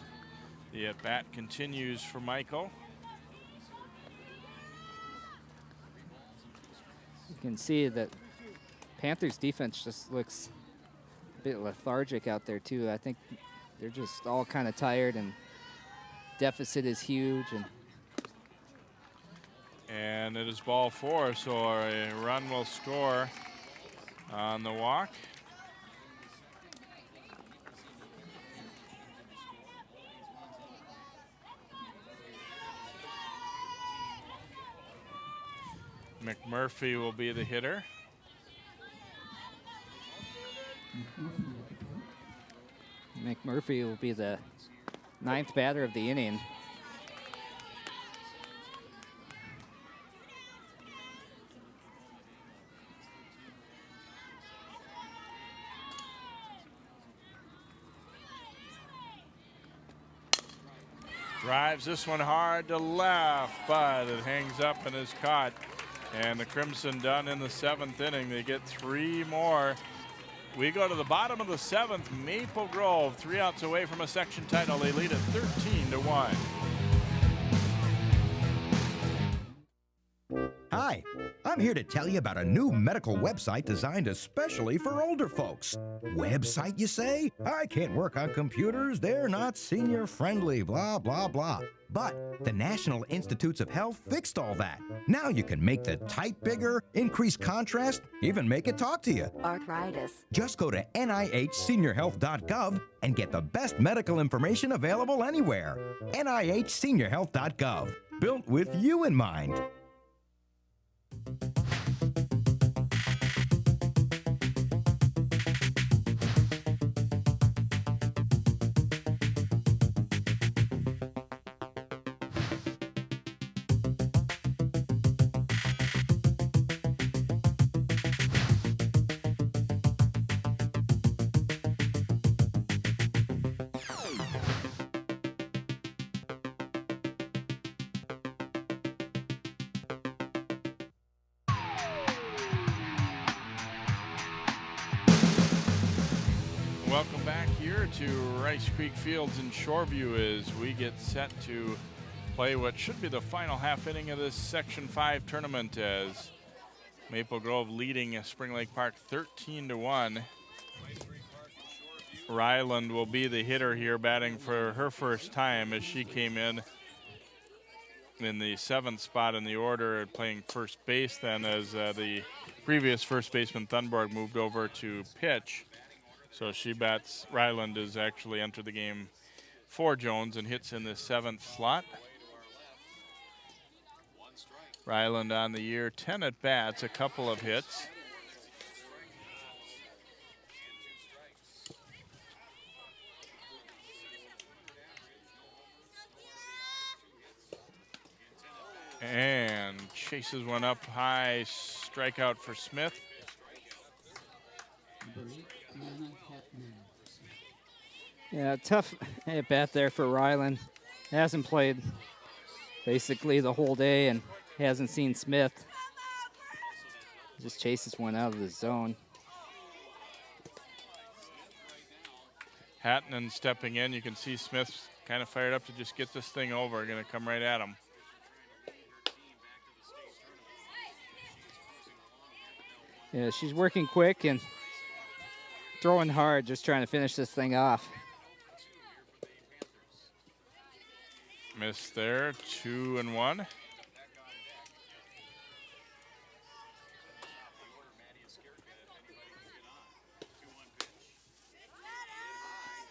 The at-bat continues for Michael. You can see that Panthers defense just looks a bit lethargic out there too. I think they're just all kind of tired, and deficit is huge. And it is ball 4, so a run will score on the walk. McMurphy will be the hitter. McMurphy will be the 9th batter of the inning. Drives this one hard to left, but it hangs up and is caught. And the Crimson done in the 7th inning. They get 3 more. We go to the bottom of the 7th. Maple Grove, 3 outs away from a section title. They lead at 13-1. Hi, Hi, I'm here to tell you about a new medical website designed especially for older folks. Website, you say? I can't work on computers. They're not senior friendly, blah, blah, blah. But the National Institutes of Health fixed all that. Now you can make the type bigger, increase contrast, even make it talk to you. Arthritis. Just go to NIHseniorhealth.gov and get the best medical information available anywhere. NIHseniorhealth.gov. Built with you in mind. Welcome back here to Rice Creek Fields in Shoreview as we get set to play what should be the final half inning of this Section 5 tournament as Maple Grove leading Spring Lake Park 13-1. Ryland will be the hitter here, batting for her first time as she came in the 7th spot in the order, playing first base then as the previous first baseman Thunberg moved over to pitch. So she bats. Ryland has actually entered the game for Jones and hits in the 7th slot. Ryland on the year, 10 at bats, a couple of hits. And chases one up high, strikeout for Smith. Yeah, tough at bat there for Ryland. Hasn't played basically the whole day and hasn't seen Smith. Just chases one out of the zone. Hattinen stepping in. You can see Smith's kind of fired up to just get this thing over. Going to come right at him. Yeah, she's working quick and throwing hard, just trying to finish this thing off. Missed there, 2-1.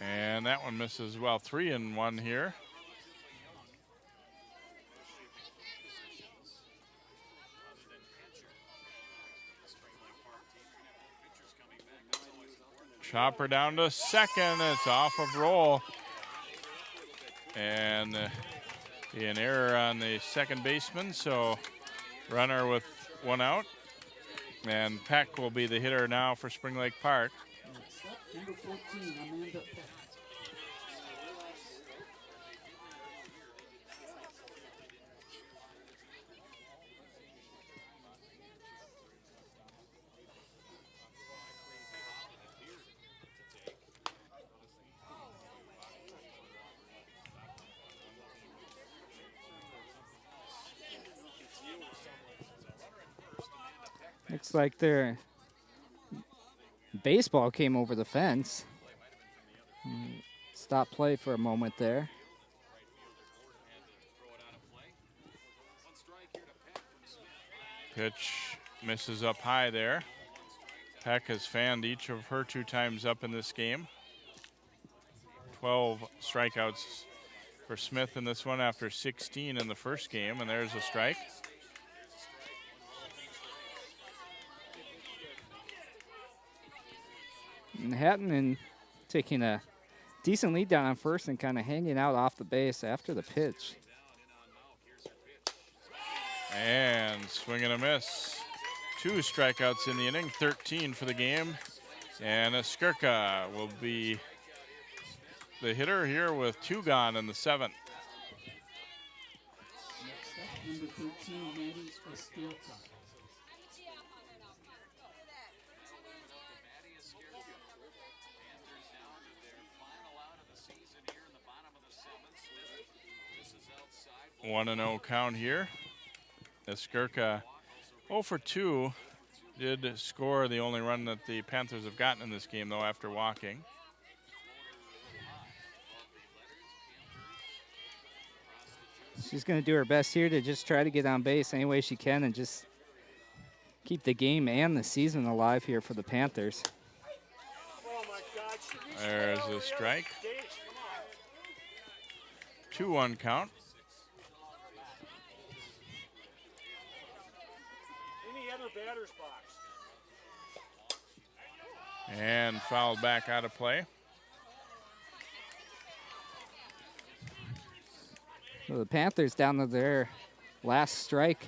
And that one misses well, 3-1 here. Chopper down to second, it's off of roll. And an error on the second baseman, so runner with one out. And Peck will be the hitter now for Spring Lake Park. Number 14, Amanda Peck. Looks like their baseball came over the fence. Stop play for a moment there. Pitch misses up high there. Peck has fanned each of her 2 times up in this game. 12 strikeouts for Smith in this one after 16 in the first game, and there's a strike. And Hattinen taking a decent lead down on first and kind of hanging out off the base after the pitch. And swing and a miss. 2 strikeouts in the inning, 13 for the game. And Skirka will be the hitter here with 2 gone in the 7th. Next up, number 13, Maddie Estelka. One 1-0 count here. Skirka 0 for 2. Did score the only run that the Panthers have gotten in this game, though, after walking. She's going to do her best here to just try to get on base any way she can and just keep the game and the season alive here for the Panthers. There's a strike. 2-1 count. And fouled back out of play. So the Panthers down to their last strike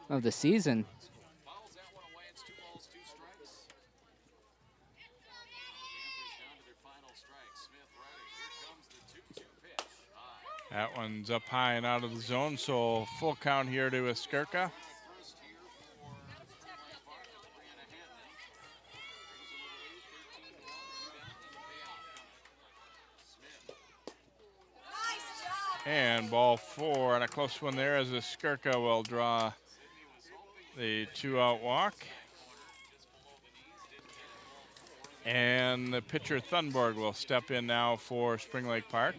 of the season. That one's up high and out of the zone, so full count here to Skirka. And ball 4, and a close one there as Skirka will draw the 2-out walk. And the pitcher Thunborg will step in now for Spring Lake Park.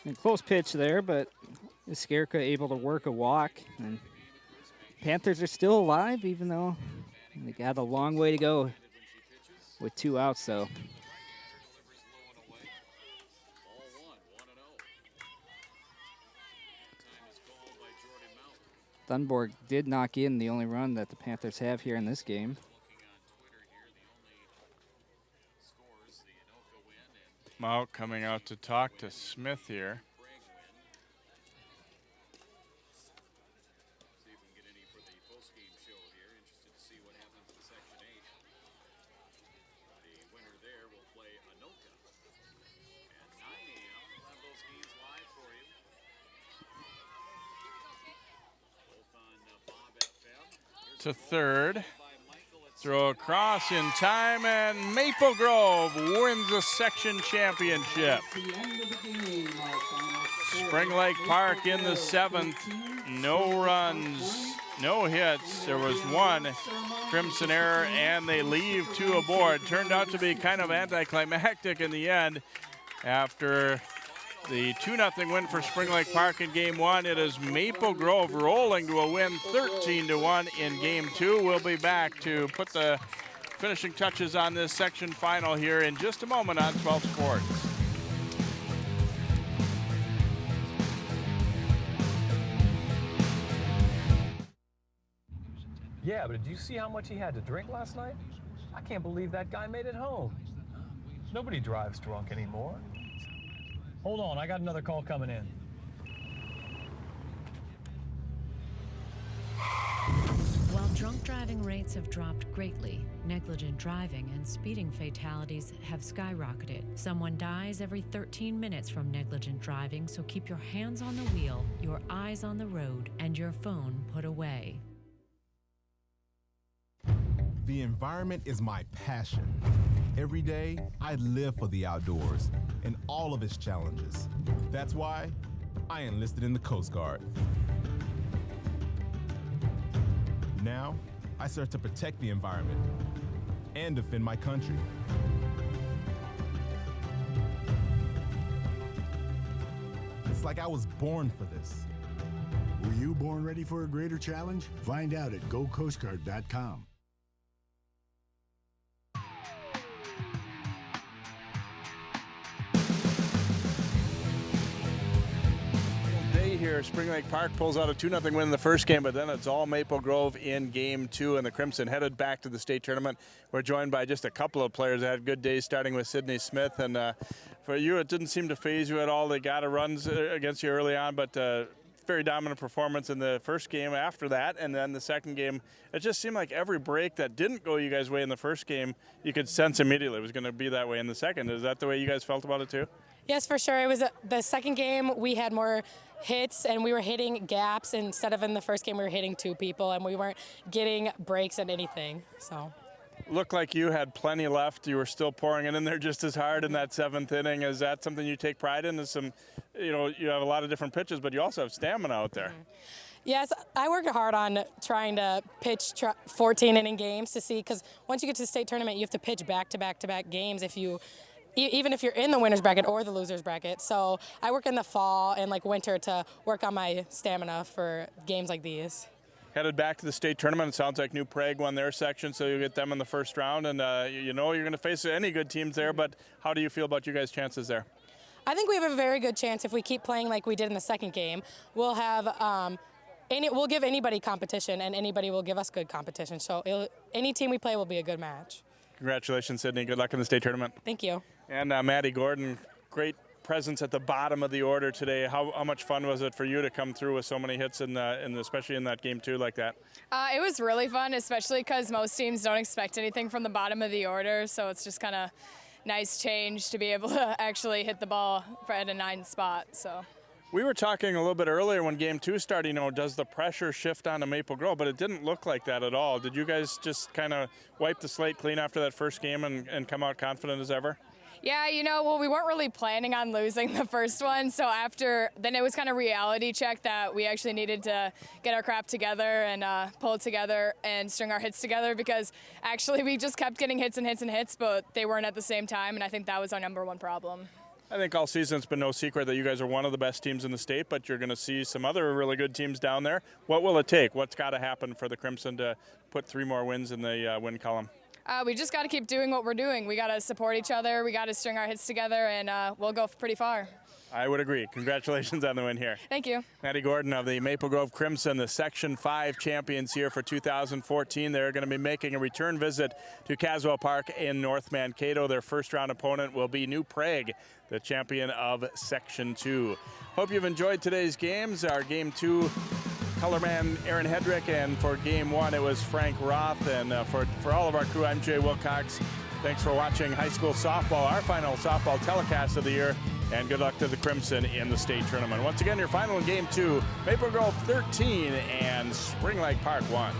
And close pitch there, but Skirka able to work a walk. And Panthers are still alive, even though they got a long way to go with 2 outs, though. Thunborg did knock in the only run that the Panthers have here in this game. Mout coming out to talk to Smith here. To third. Throw across in time, and Maple Grove wins the section championship. Spring Lake Park in the 7th. No runs, no hits. There was 1 Crimson error, and they leave 2 aboard. Turned out to be kind of anticlimactic in the end. After the 2-0 win for Spring Lake Park in Game 1, it is Maple Grove rolling to a win 13-1 in Game 2. We'll be back to put the finishing touches on this section final here in just a moment on 12 Sports. Yeah, but did you see how much he had to drink last night? I can't believe that guy made it home. Nobody drives drunk anymore. Hold on, I got another call coming in. While drunk driving rates have dropped greatly, negligent driving and speeding fatalities have skyrocketed. Someone dies every 13 minutes from negligent driving, so keep your hands on the wheel, your eyes on the road, and your phone put away. The environment is my passion. Every day, I live for the outdoors and all of its challenges. That's why I enlisted in the Coast Guard. Now, I serve to protect the environment and defend my country. It's like I was born for this. Were you born ready for a greater challenge? Find out at GoCoastGuard.com. Here, Spring Lake Park pulls out a 2-0 win in the first game, but then it's all Maple Grove in Game 2, and the Crimson headed back to the state tournament. We're joined by just a couple of players that had good days, starting with Sydney Smith, and for you, it didn't seem to phase you at all. They got a runs against you early on, but very dominant performance in the first game after that, and then the second game, it just seemed like every break that didn't go you guys' way in the first game, you could sense immediately it was going to be that way in the second. Is that the way you guys felt about it too? Yes, for sure. It was the second game we had more hits and we were hitting gaps instead of in the first game we were hitting 2 people and we weren't getting breaks at anything. So Looked like you had plenty left. You were still pouring it in there just as hard in that 7th inning. Is that something you take pride in? Is some, you have a lot of different pitches, but you also have stamina out there. Yes, I work hard on trying to pitch 14-inning games to see, because once you get to the state tournament, you have to pitch back-to-back-to-back games even if you're in the winner's bracket or the loser's bracket. So I work in the fall and winter to work on my stamina for games like these. Headed back to the state tournament. It sounds like New Prague won their section, so you get them in the first round. And you're going to face any good teams there, but how do you feel about you guys' chances there? I think we have a very good chance if we keep playing like we did in the second game. We'll have we'll give anybody competition, and anybody will give us good competition. So any team we play will be a good match. Congratulations, Sydney. Good luck in the state tournament. Thank you. And Maddie Gordon, great presence at the bottom of the order today. How much fun was it for you to come through with so many hits, especially in that game too like that? It was really fun, especially because most teams don't expect anything from the bottom of the order, so it's just kind of nice change to be able to actually hit the ball at a 9th spot. So. We were talking a little bit earlier when Game 2 started, does the pressure shift onto Maple Grove? But it didn't look like that at all. Did you guys just kind of wipe the slate clean after that first game and come out confident as ever? Yeah, we weren't really planning on losing the first one, so then it was kind of reality check that we actually needed to get our crap together and pull it together and string our hits together, because actually we just kept getting hits and hits and hits, but they weren't at the same time, and I think that was our number one problem. I think all season it's been no secret that you guys are one of the best teams in the state, but you're going to see some other really good teams down there. What will it take? What's got to happen for the Crimson to put 3 more wins in the win column? We just got to keep doing what we're doing. We got to support each other. We got to string our hits together, and we'll go pretty far. I would agree. Congratulations on the win here. Thank you. Maddie Gordon of the Maple Grove Crimson, the Section 5 champions here for 2014. They're going to be making a return visit to Caswell Park in North Mankato. Their first-round opponent will be New Prague, the champion of Section 2. Hope you've enjoyed today's games. Our Game 2 colorman Aaron Hedrick, and for Game 1 it was Frank Roth. And for all of our crew, I'm Jay Wilcox. Thanks for watching high school softball, our final softball telecast of the year, and good luck to the Crimson in the state tournament. Once again, your final in Game 2, Maple Grove 13 and Spring Lake Park 1.